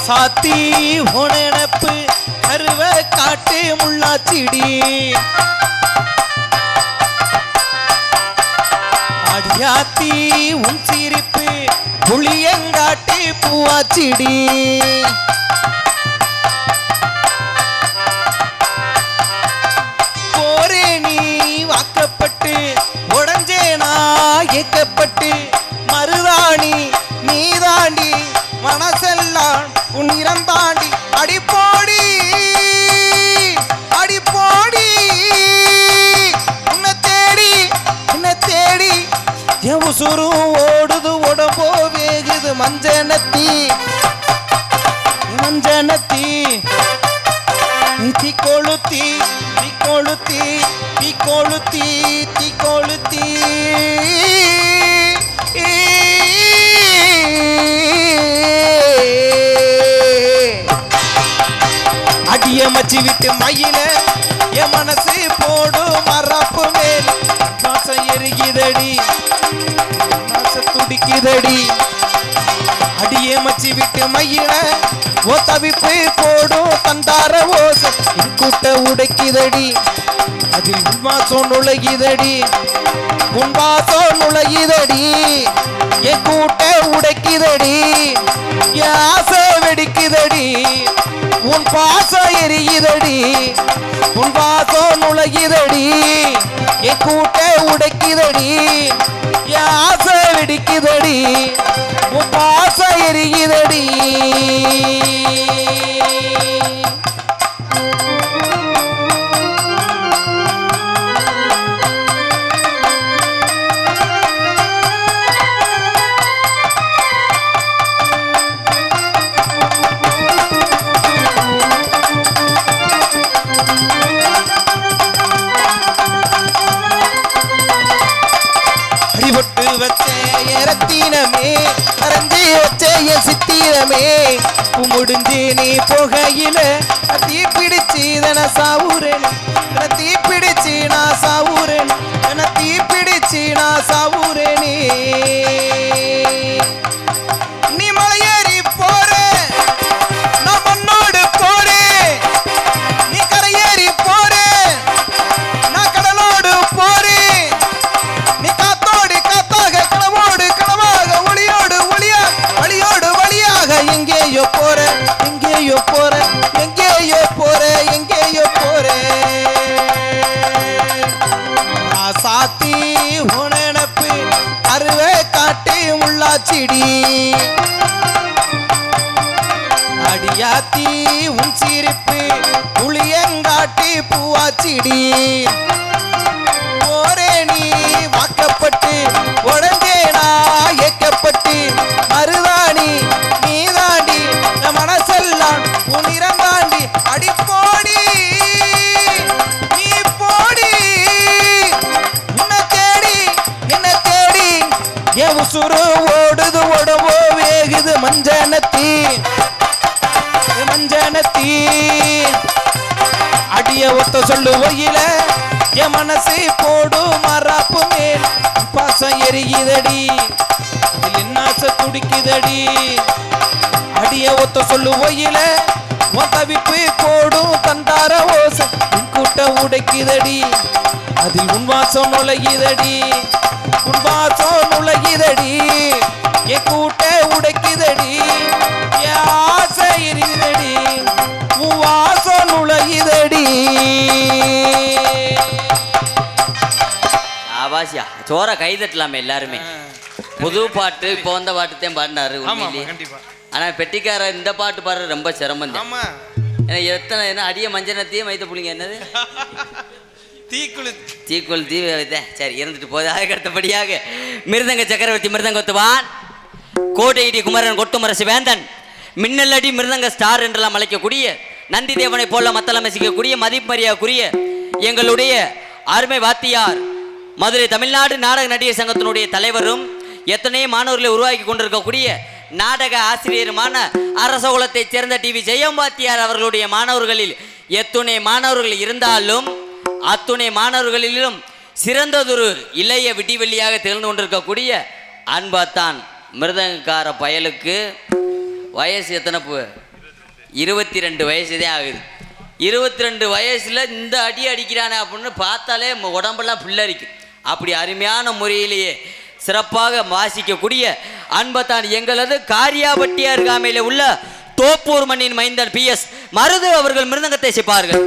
சாத்தி உணப்பு கருவ காட்டு முள்ளாச்சிடி அடியாத்தி உன் சிரிப்பு புளியங்காட்டி பூவாச்சிடி போரே நீ வாக்கப்பட்டு உடஞ்சேனா ஏக்கப்பட்டு மருதாணி நீ தாண்டி மனசெல்லாம் உன் இறந்தாண்டி அடிப்போடி அடிப்போடி உன்னை தேடி என் உசுரும் ஓடுது உடம்போ வேகுது மஞ்சனத்தி தீ கொளுத்தி தீ கொளுத்தி தீ கொளுத்தி தீ கொளுத்தி அடிய மச்சி விட்டு மயில என் மனசு போடும் மரப்பு மேல் மாசம் எரிகிதடி துடிக்குதடி அடியே மச்சி விட்டு மயில ஓ தவிப்பு போடும் தந்தார ஓச கூட்ட உடைக்குதடி அதில் உன்வாசம் நுழையுதடி உன்வாசம் நுழையுதடி என் கூட்ட உடைக்குதடி என் ஆசை வெடிக்குதடி உன் பாசம் எரியுதடி உன் பாசம் நுழையுதடி என் கூட்ட உடைக்குதடி என் ஆசை வெடிக்குதடி உன் பாசம் எரியுதடி அடிபட்டு வச்சே ரத்தினமே அரைஞ்சி வச்சே சித்திரமே முடிஞ்சு நீ புகையில தீ பிடிச்சு தன சாவுரேன் தீ பிடிச்சு நான் சாவுரேன் தீ பிடிச்சு நான் சாவுரேனே நீ மலையேறி போற நான் மண்ணோடு போறேன் நீ கரையேறி போற நான் கடலோடு போறேன் நீ காத்தோடு காத்தாக கனவோடு கனவாக ஒளியோடு ஒளியா வழியோடு வழியாக எங்கேயோ போற எங்கேயோ போற எங்கேயோ போற எங்கேயோ போற சாத்தி உனப்பு அருவே காட்டி முள்ளாச்சிடி அடியாத்தி உன் சிரிப்பு புளியங்காட்டி பூவாச்சிடி போரே நீ வாக்கப்பட்டு உடஞ்சேனா ஏக்கப்பட்டு மருதாணி நீ தாண்டி மனசெல்லாம் உனிரம் தாண்டி அடி போடி நீ போடி உன்னை தேடி என்ன தேடி என் உசுறு ஓடுது உடம்போ வேகுது மஞ்சனத்தி மஞ்சனத்தி அடிய ஒத்த சொல்லு ஒயில என் மனசு போடு மறாப்பு மேல் பாசம் எரியுதடி அதில் என்னாச துடிக்குதடி அடிய ஒத்த சொல்லு ஒயில உன் தவிப்பு போடும் தந்தார ஓசை உன் கூட்ட உடைக்குதடி அதில் உன் வாசம் நுழையுதடி உன் வாசம் நுழையுதடி என் கூட்ட உடைக்குதடி என் ஆசை எரியுதடி உன் வாசம் நுழையுதடி ஆபாசியா சோற கை தட்டலாமே எல்லாருமே புது பாட்டு இப்போ வந்த பாட்டு தான் பாடினாரு உண்மையிலேயே. ஆனா பெட்டிக்கார இந்த பாட்டு பாடுறது ரொம்ப சிரமம் தான். ஏன்னா எத்தனை என்ன அடிய மஞ்சனத்தையும் வைத்த புள்ளிங்க என்னது தீக்குள் தீ வைத்தேன் சரி இருந்துட்டு போகுது. அதுக்கு அடுத்தபடியாக மிருதங்க சக்கரவர்த்தி மிருதங்கத்துவான் கோட்டையிடி குமரன் கொட்டுமரசு வேந்தன் மின்னலடி மிருதங்க ஸ்டார் என்றெல்லாம் அழைக்கக்கூடிய நந்தி தேவனை போல மத்தளம் வசிக்கக்கூடிய மதிப்பரியாக்குரிய எங்களுடைய அருமை வாத்தியார் மதுரை தமிழ்நாடு நாடக நடிகர் சங்கத்தினுடைய தலைவரும் எத்தனை மாணவர்களை உருவாக்கி கொண்டிருக்கக்கூடிய நாடக ஆசிரியருமான அரச குலத்தைச் சேர்ந்த டிவி ஜெயம்பாத்தியார் அவர்களுடைய மாணவர்களில் எத்துணை மாணவர்கள் இருந்தாலும் அத்துணை மாணவர்களிலும் சிறந்ததொரு இளைய விடிவெள்ளியாக திகழ்ந்து கொண்டிருக்கக்கூடிய அன்பாத்தான் மிருதங்கார பயலுக்கு வயசு எத்தனை 22 வயசுதான் ஆகுது. 22 வயசுல இந்த அடி அடிக்கிறானே அப்படின்னு பார்த்தாலே உடம்பெல்லாம் புல்லரிக்கும். அப்படி அருமையான முறையிலேயே சிறப்பாக வாசிக்கக்கூடிய அன்பத்தான் எங்களது காரியாபட்டி அருகாமையில் உள்ள தோப்பூர் மண்ணின் மைந்தன் PS மருது அவர்கள் மிருதங்கத்தை சிப்பார்கள்.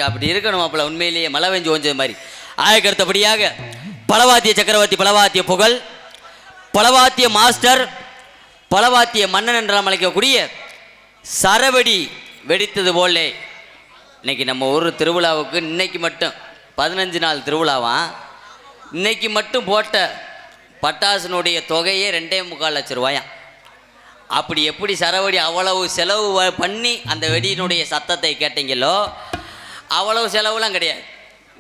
அப்படி இருக்கணும் அப்பல உண்மையிலேயே மழை வெஞ்சு ஓஞ்சது மாதிரி. அதுக்கு அடுத்தபடியாக பலவாத்திய சக்கரவர்த்தி, பலவாத்திய புகழ், பலவாத்திய மாஸ்டர், பலவாத்திய மன்னன் என்றால் அழைக்கக்கூடிய சரவடி வெடித்தது போலே இன்னைக்கு நம்ம ஊர் திருவிழாவுக்கு இன்னைக்கு மட்டும் 15 நாள் திருவிழாவான். இன்னைக்கு மட்டும் போட்ட பட்டாசனுடைய தொகையே 2.25 லட்சம் ரூபாயாம். அப்படி எப்படி சரவடி அவ்வளவு செலவு பண்ணி அந்த வெடியினுடைய சத்தத்தை கேட்டீங்களோ அவ்வளவு செலவுலாம் கிடையாது.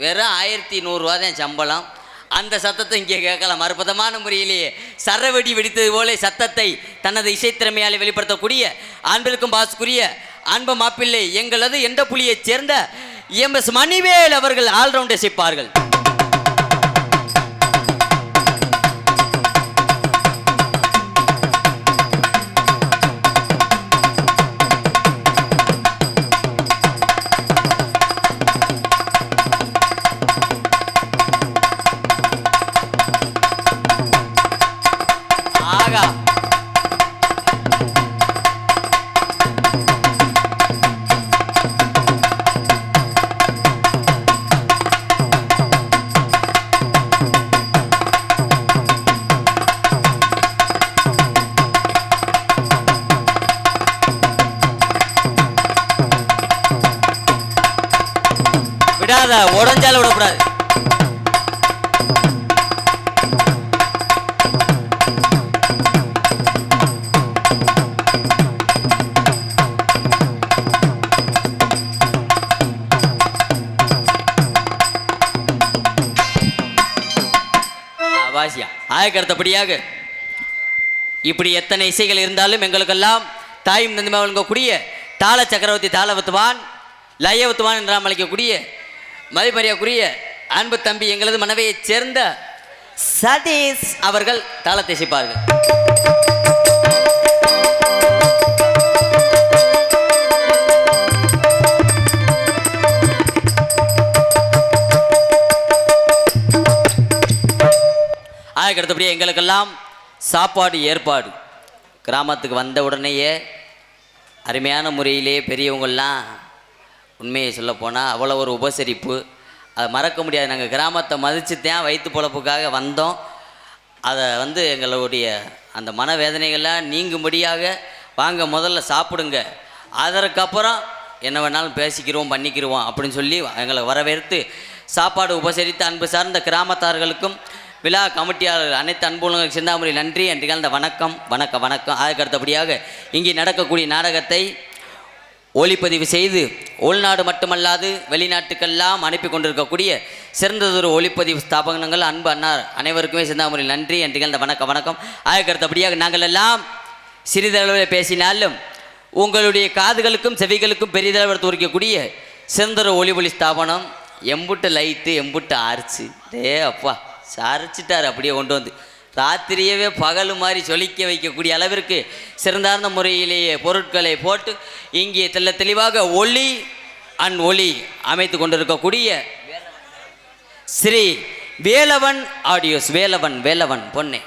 வெறும் 1100 ரூபா தான் சம்பளம். அந்த சத்தத்தை இங்கே கேட்கலாம். அற்புதமான முறையிலேயே சரவெடி வெடித்தது போல சத்தத்தை தனது இசைத்திறமையால் வெளிப்படுத்தக்கூடிய அன்பிற்கும் பாஸ்குரிய அன்பு மாப்பிள்ளை எங்களது எந்த புலியைச் சேர்ந்த எம்எஸ் மணிவேல் அவர்கள் ஆல்ரவுண்ட் இசைப்பார்கள். உடஞ்சால விடக்கூடாது. அதுக்கு அடுத்தபடியாக இப்படி எத்தனை இசைகள் இருந்தாலும் எங்களுக்கெல்லாம் தாயும் தந்தையுமாக வழங்கக்கூடிய தாள சக்கரவர்த்தி, தாளவத்துவான், லயவத்துவான் என்றால் அழைக்கக்கூடிய மதிமரியாக்குரிய அன்பு தம்பி எங்களது மனைவியைச் சேர்ந்த சதீஷ் அவர்கள் தாளத்தை இசைப்பார்கள். அதுக்கு அடுத்தபடியே எங்களுக்கெல்லாம் சாப்பாடு ஏற்பாடு. கிராமத்துக்கு வந்த உடனேயே அருமையான முறையிலே பெரியவங்கள்லாம் உண்மையை சொல்ல போனால் அவ்வளோ ஒரு உபசரிப்பு, அதை மறக்க முடியாது. நாங்கள் கிராமத்தை மதிச்சுத்தான் வயிற்று பொழப்புக்காக வந்தோம். அதை எங்களுடைய அந்த மனவேதனைகள்லாம் நீங்கும்படியாக வாங்க முதல்ல சாப்பிடுங்க, அதற்கப்புறம் என்ன வேணாலும் பேசிக்கிறோம் பண்ணிக்கிறோம் அப்படின்னு சொல்லி எங்களை வரவேற்று சாப்பாடு உபசரித்து அன்பு சார்ந்த கிராமத்தார்களுக்கும் விழா கமிட்டியாளர்கள் அனைத்து அன்புகளுக்கும் சிந்தாமணி நன்றி என்று கலந்த வணக்கம் வணக்கம் வணக்கம். அதுக்கு அடுத்தபடியாக இங்கே நடக்கக்கூடிய நாடகத்தை ஒளிப்பதிவு செய்து உள்நாடு மட்டுமல்லாது வெளிநாட்டுக்கெல்லாம் அனுப்பி கொண்டிருக்கக்கூடிய சிறந்ததொரு ஒளிப்பதிவு ஸ்தாபனங்கள் அன்பு அன்னார் அனைவருக்குமே சிந்தாமணி நன்றி என்று கலந்த வணக்கம் வணக்கம். அதுக்கு அடுத்தபடியாக நாங்கள் எல்லாம் சிறிதளவில் பேசினாலும் உங்களுடைய காதுகளுக்கும் செவிகளுக்கும் பெரிதளவில் தோற்கக்கூடிய சிறந்தொரு ஒளிபொலி ஸ்தாபனம். எம்புட்டு லைட்டு, எம்புட்டு ஆர்ச்சு, டே அப்பா சாரிச்சிட்டார். அப்படியே கொண்டு வந்து ராத்திரியவே பகல் மாதிரி சொலிக்க வைக்கக்கூடிய அளவிற்கு சிறந்தார்ந்த முறையிலேயே பொருட்களை போட்டு இங்கே தெளிவாக ஒளி அமைத்து கொண்டிருக்கக்கூடிய ஸ்ரீ வேலவன் ஆடியோஸ், வேலவன் பொன்னே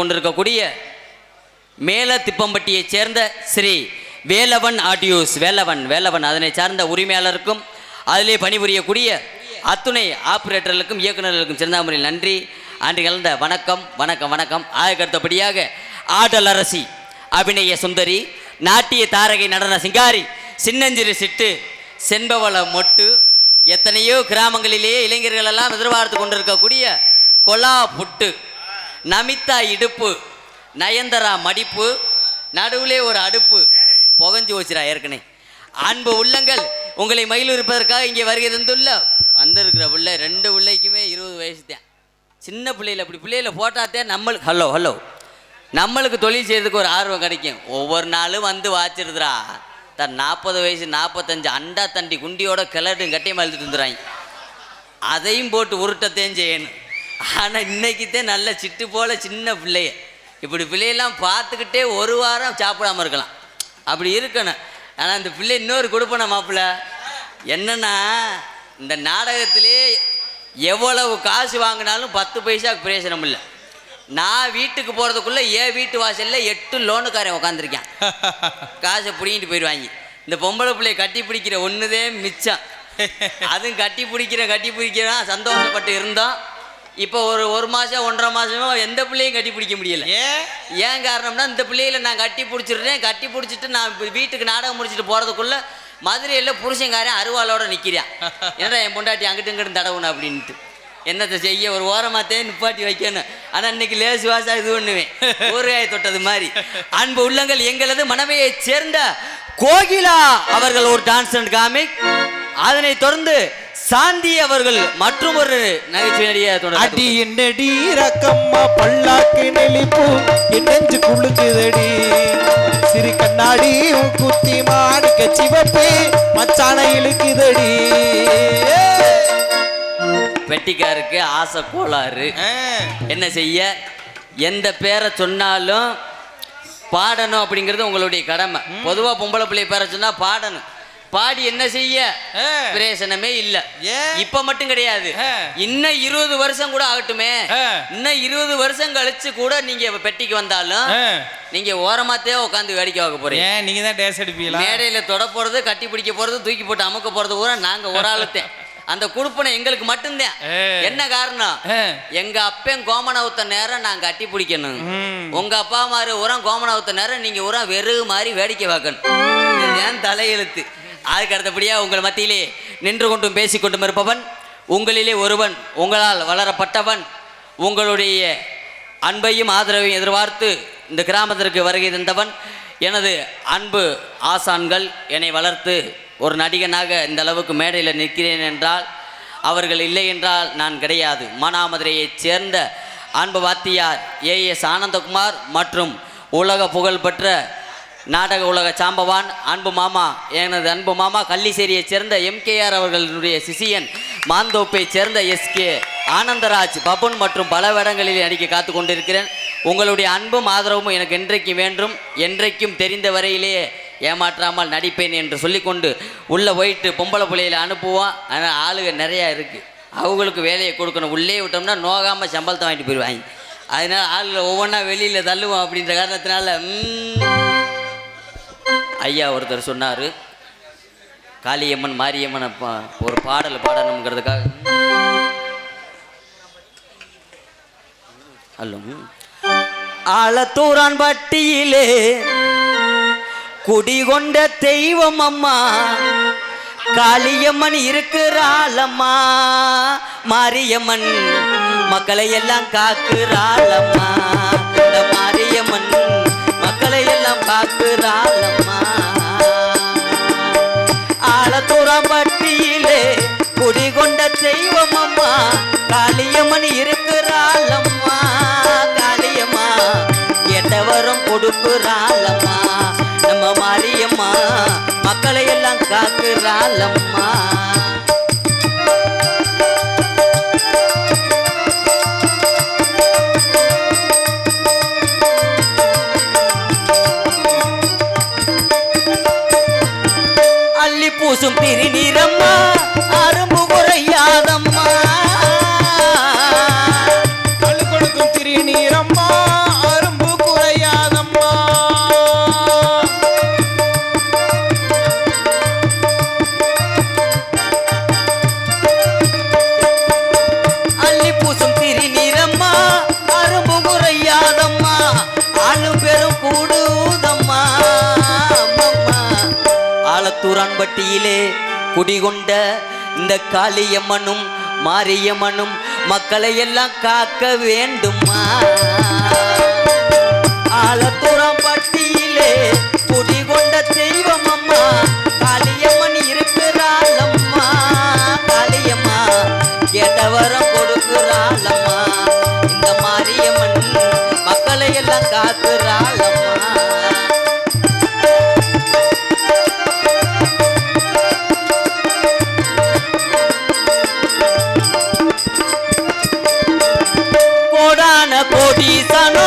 கொண்டிருக்கக்கூடிய மேல திப்பம்பட்டியைச் சேர்ந்த ஸ்ரீ வேலவன் ஆடியோஸ், வேலவன் அதனை சார்ந்த உரிமையாளருக்கும் அதிலே பணிபுரியக்கூடிய அத்துணை ஆப்ரேட்டர்களுக்கும் இயக்குநர்களுக்கும் சிறந்தாமணியில் நன்றி. ஆண்டு கலந்த வணக்கம் வணக்கம் வணக்கம். அதுக்கடுத்தபடியாக ஆடல் அரசி, அபிநய சுந்தரி, நாட்டிய தாரகை, நடன சிங்காரி, சின்னஞ்சிறு சிட்டு, செண்பவள மொட்டு, எத்தனையோ கிராமங்களிலேயே இளைஞர்கள் எல்லாம் எதிர்பார்த்து கொண்டிருக்கக்கூடிய கொலா புட்டு, நமிதா இடுப்பு, நயன்தரா மடிப்பு, நடுவிலே ஒரு அடுப்பு புகஞ்சு வச்சுரா ஏற்கனவே. அன்பு உள்ளங்கள், உங்களை மகிழ்விப்பதற்காக இங்கே வருகை தந்துள்ள வந்திருக்கிற பிள்ளை 2 பிள்ளைக்குமே 20 வயசு தான். சின்ன பிள்ளையில் அப்படி பிள்ளையில போட்டாத்தே நம்மளுக்கு ஹலோ நம்மளுக்கு தொழில் செய்யறதுக்கு ஒரு ஆர்வம் கிடைக்கும். ஒவ்வொரு நாளும் வந்து வாச்சிருதுரா தன் 40 வயசு 45 அண்டா தண்டி குண்டியோட கிளட்டும் கட்டியம் அழுத்துட்டு வந்துடுறாங்க. அதையும் போட்டு உருட்டத்தையும் செய்யணும். ஆனால் இன்னைக்குத்தான் நல்ல சிட்டு போல சின்ன பிள்ளைய இப்படி பிள்ளையெல்லாம் பார்த்துக்கிட்டே ஒரு வாரம் சாப்பிடாம இருக்கலாம். அப்படி இருக்கணும். ஆனால் இந்த பிள்ளை இன்னொரு கொடுப்பன மாப்பிள்ள என்னன்னா, இந்த நாடகத்திலே எவ்வளவு காசு வாங்கினாலும் 10 பைசாவுக்கு பிரயோஜனம் இல்லை. நான் வீட்டுக்கு போகிறதுக்குள்ளே என் வீட்டு வாசலில் 8 லோனுக்காரன் உட்காந்துருக்கேன். காசை பிடிங்கிட்டு போயிடுவாங்க. இந்த பொம்பளை பிள்ளைய கட்டி பிடிக்கிற ஒன்றுதே மிச்சம். அதுவும் கட்டி பிடிக்கிறான் சந்தோஷப்பட்டு இருந்தோம். இப்போ ஒரு மாதம் 1.5 மாதமா எந்த பிள்ளையும் கட்டி பிடிக்க முடியல. ஏன் காரணம்னா, இந்த பிள்ளைகளை நான் கட்டி பிடிச்சிடுறேன். கட்டி பிடிச்சிட்டு நான் வீட்டுக்கு நாடகம் முடிச்சுட்டு போகிறதுக்குள்ளே மதுரையில் புருஷங்காரன் அருவாளோட நிற்கிறான். ஏன்னா என் பொண்டாட்டி அங்கிட்டு இங்கிட்டு தடவுணும் அப்படின்ட்டு. என்னத்தை செய்ய, ஒரு ஓரமாத்தே நிப்பாட்டி வைக்கணும். ஆனால் இன்னைக்கு லேசு வாசா இது பண்ணுவேன், ஊறுகாயை தொட்டது மாதிரி. அன்பு உள்ளங்கள், எங்களது மனைவியை சேர்ந்த கோகிலா அவர்கள் ஒரு டான்ஸ் அண்ட் காமிக், அதனை தொடர்ந்து சாந்தி அவர்கள் மற்றும் ஒரு நகைச்சுவை நடிகை. அடி என்னடி ரக்கம்மா பல்லாக்கு நெளிப்பு நெஞ்சு குளுக்குதடி, சிறு கண்ணாடி குத்தி மாணிக்க சிவப்பு மச்சான இழுக்குதடி. வெட்டிக்காருக்கு ஆசை கோளாறு. என்ன செய்ய, எந்த பேரை சொன்னாலும் பாடணும் அப்படிங்கிறது உங்களுடைய கடமை. பொதுவாக பொம்பளை பிள்ளை பேரை சொன்னா பாடணும். பாடி என்ன செய்ய பிரயோசனமே இல்லை. இப்ப மட்டும் கிடையாது, இன்னும் 20 வருஷம் கூட ஆகட்டுமே. இன்னும் 20 வருஷம் கழிச்சு கூட நீங்க பெட்டிக்கு வந்தாலும் நீங்க ஓரமாத்தே உட்காந்து வேடிக்கை பார்க்க போறீங்க. நீங்க தான் டேஸ் அடிப்பீங்களா? மேடையில தொட போறது, கட்டி பிடிக்க போறது, தூக்கி போட்டு அமுக்க போறது கூட நாங்க ஒரு ஆளுத்தேன். அந்த குடுப்பனை எங்களுக்கு மட்டும்தான். என்ன காரணம், எங்க அப்பன் கோமனவுத்த நேரம் நான் கட்டி பிடிக்கணும், உங்க அப்பா மாதிரி உரம் கோமனவுத்த நேரம் நீங்க உரம் வெறு மாதிரி வேடிக்கை பார்க்கணும். இதுதான் தலையெழுத்து. அதுக்கு அடுத்தபடியா உங்கள் மத்தியிலே நின்று கொண்டும் பேசிக்கொண்டும் இருப்பவன், உங்களிலே ஒருவன், உங்களால் வளரப்பட்டவன், உங்களுடைய அன்பையும் ஆதரவையும் எதிர்பார்த்து இந்த கிராமத்திற்கு வருகை தந்தவன், எனது அன்பு ஆசான்கள். என்னை வளர்த்து ஒரு நடிகனாக இந்த அளவுக்கு மேடையில் நிற்கிறேன் என்றால் அவர்கள் இல்லை என்றால் நான் கிடையாது. மானாமதுரையைச் சேர்ந்த அன்பு வாத்தியார் ஏஎஸ் ஆனந்தகுமார் மற்றும் உலக புகழ்பெற்ற நாடக உலக சாம்பவான் அன்பு மாமா, எனது அன்பு மாமா கள்ளிசேரியைச் சேர்ந்த எம்கேஆர் அவர்களுடைய சிசியன், மாந்தோப்பைச் சேர்ந்த எஸ்கே ஆனந்தராஜ் பபுன் மற்றும் பல இடங்களில் நடிக்க காத்து கொண்டிருக்கிறேன். உங்களுடைய அன்பும் ஆதரவும் எனக்கு என்றைக்கு வேண்டும், என்றைக்கும் தெரிந்த வரையிலேயே ஏமாற்றாமல் நடிப்பேன் என்று சொல்லிக்கொண்டு உள்ளே போயிட்டு பொம்பளை பிள்ளையில் அனுப்புவோம். ஆனால் ஆளுக நிறையா இருக்குது, அவங்களுக்கு வேலையை கொடுக்கணும். உள்ளே விட்டோம்னா நோகாமல் சம்பளத்தை வாங்கிட்டு போயிடுவாங்க. அதனால் ஆளுகளை ஒவ்வொன்றா வெளியில் தள்ளுவோம். அப்படின்ற காரணத்தினால ஐயா ஒருத்தர் சொன்னார், காளியம்மன் மாரியம்மன் ஒரு பாடல் பாடணுங்கிறதுக்காக. ஹலோ, ஆலத்தூரான் பட்டியிலே குடிகொண்ட தெய்வம் அம்மா காளியம்மன் இருக்கிறாளம்மா, மாரியம்மன் மக்களை எல்லாம் காக்குறாளம்மா, மாரியம்மன் மக்களை எல்லாம் காக்குறாளம்மா. ஆலத்தூராம்பட்டியிலே குடிகொண்ட தெய்வம் அம்மா காளியம்மன் இருக்கிறாளம்மா, காளியம்மா எட்டவரும் கொடுக்குறாளம்மா, நம்ம மாரியம்மா மக்களை எல்லாம் காக்குறாளம்மா. அள்ளி பூசும் திருநீரம்மா அரும்பு குறையாதம்மா, அள்ளு கொடுக்கும் திருநீரம்மா அரும்பு குறையாதம்மா. அள்ளி பூசும் திருநீரம்மா ஆலத்தூரான்பட்டியிலே குடிகொண்ட இந்த காளியம்மனும் மாரியம்மனும் மக்களை எல்லாம் காக்க வேண்டுமா? ஆலத்தூரான்பட்டியிலே குடிகொண்ட தெய்வம் அம்மா காளியம்மன் இருக்கிறாள் அம்மா. காளியம்மா கேட்டவரம் கொடுக்கிறாள் அம்மா. இந்த மாரியம்மன் மக்களை எல்லாம் காக்குறாள் அம்மா. கோடீசனோ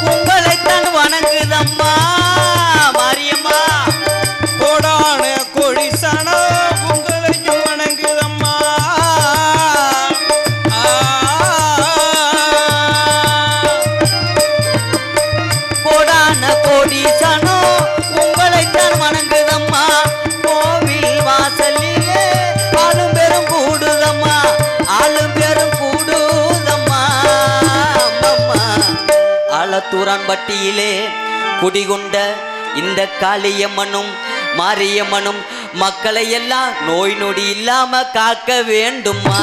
உங்களைத்தான் வணங்குதம்மா மாரியம்மா. கோடான கோடீசனோ உங்களையும் வணங்குதம்மா. கோடான கோடீசனோ உங்களைத்தான் வணங்குதம்மா. கோவில் வாசலிலே ஆளும் பெரும் கூடுதம்மா. ஆளும் பெரும் கூடுதம்மா. ஆலத்தூரான்பட்டியிலே குடிகொண்ட இந்த காளியம்மனும் மாரியம்மனும் மக்களை எல்லாம் நோய் நொடி இல்லாம காக்க வேண்டுமா?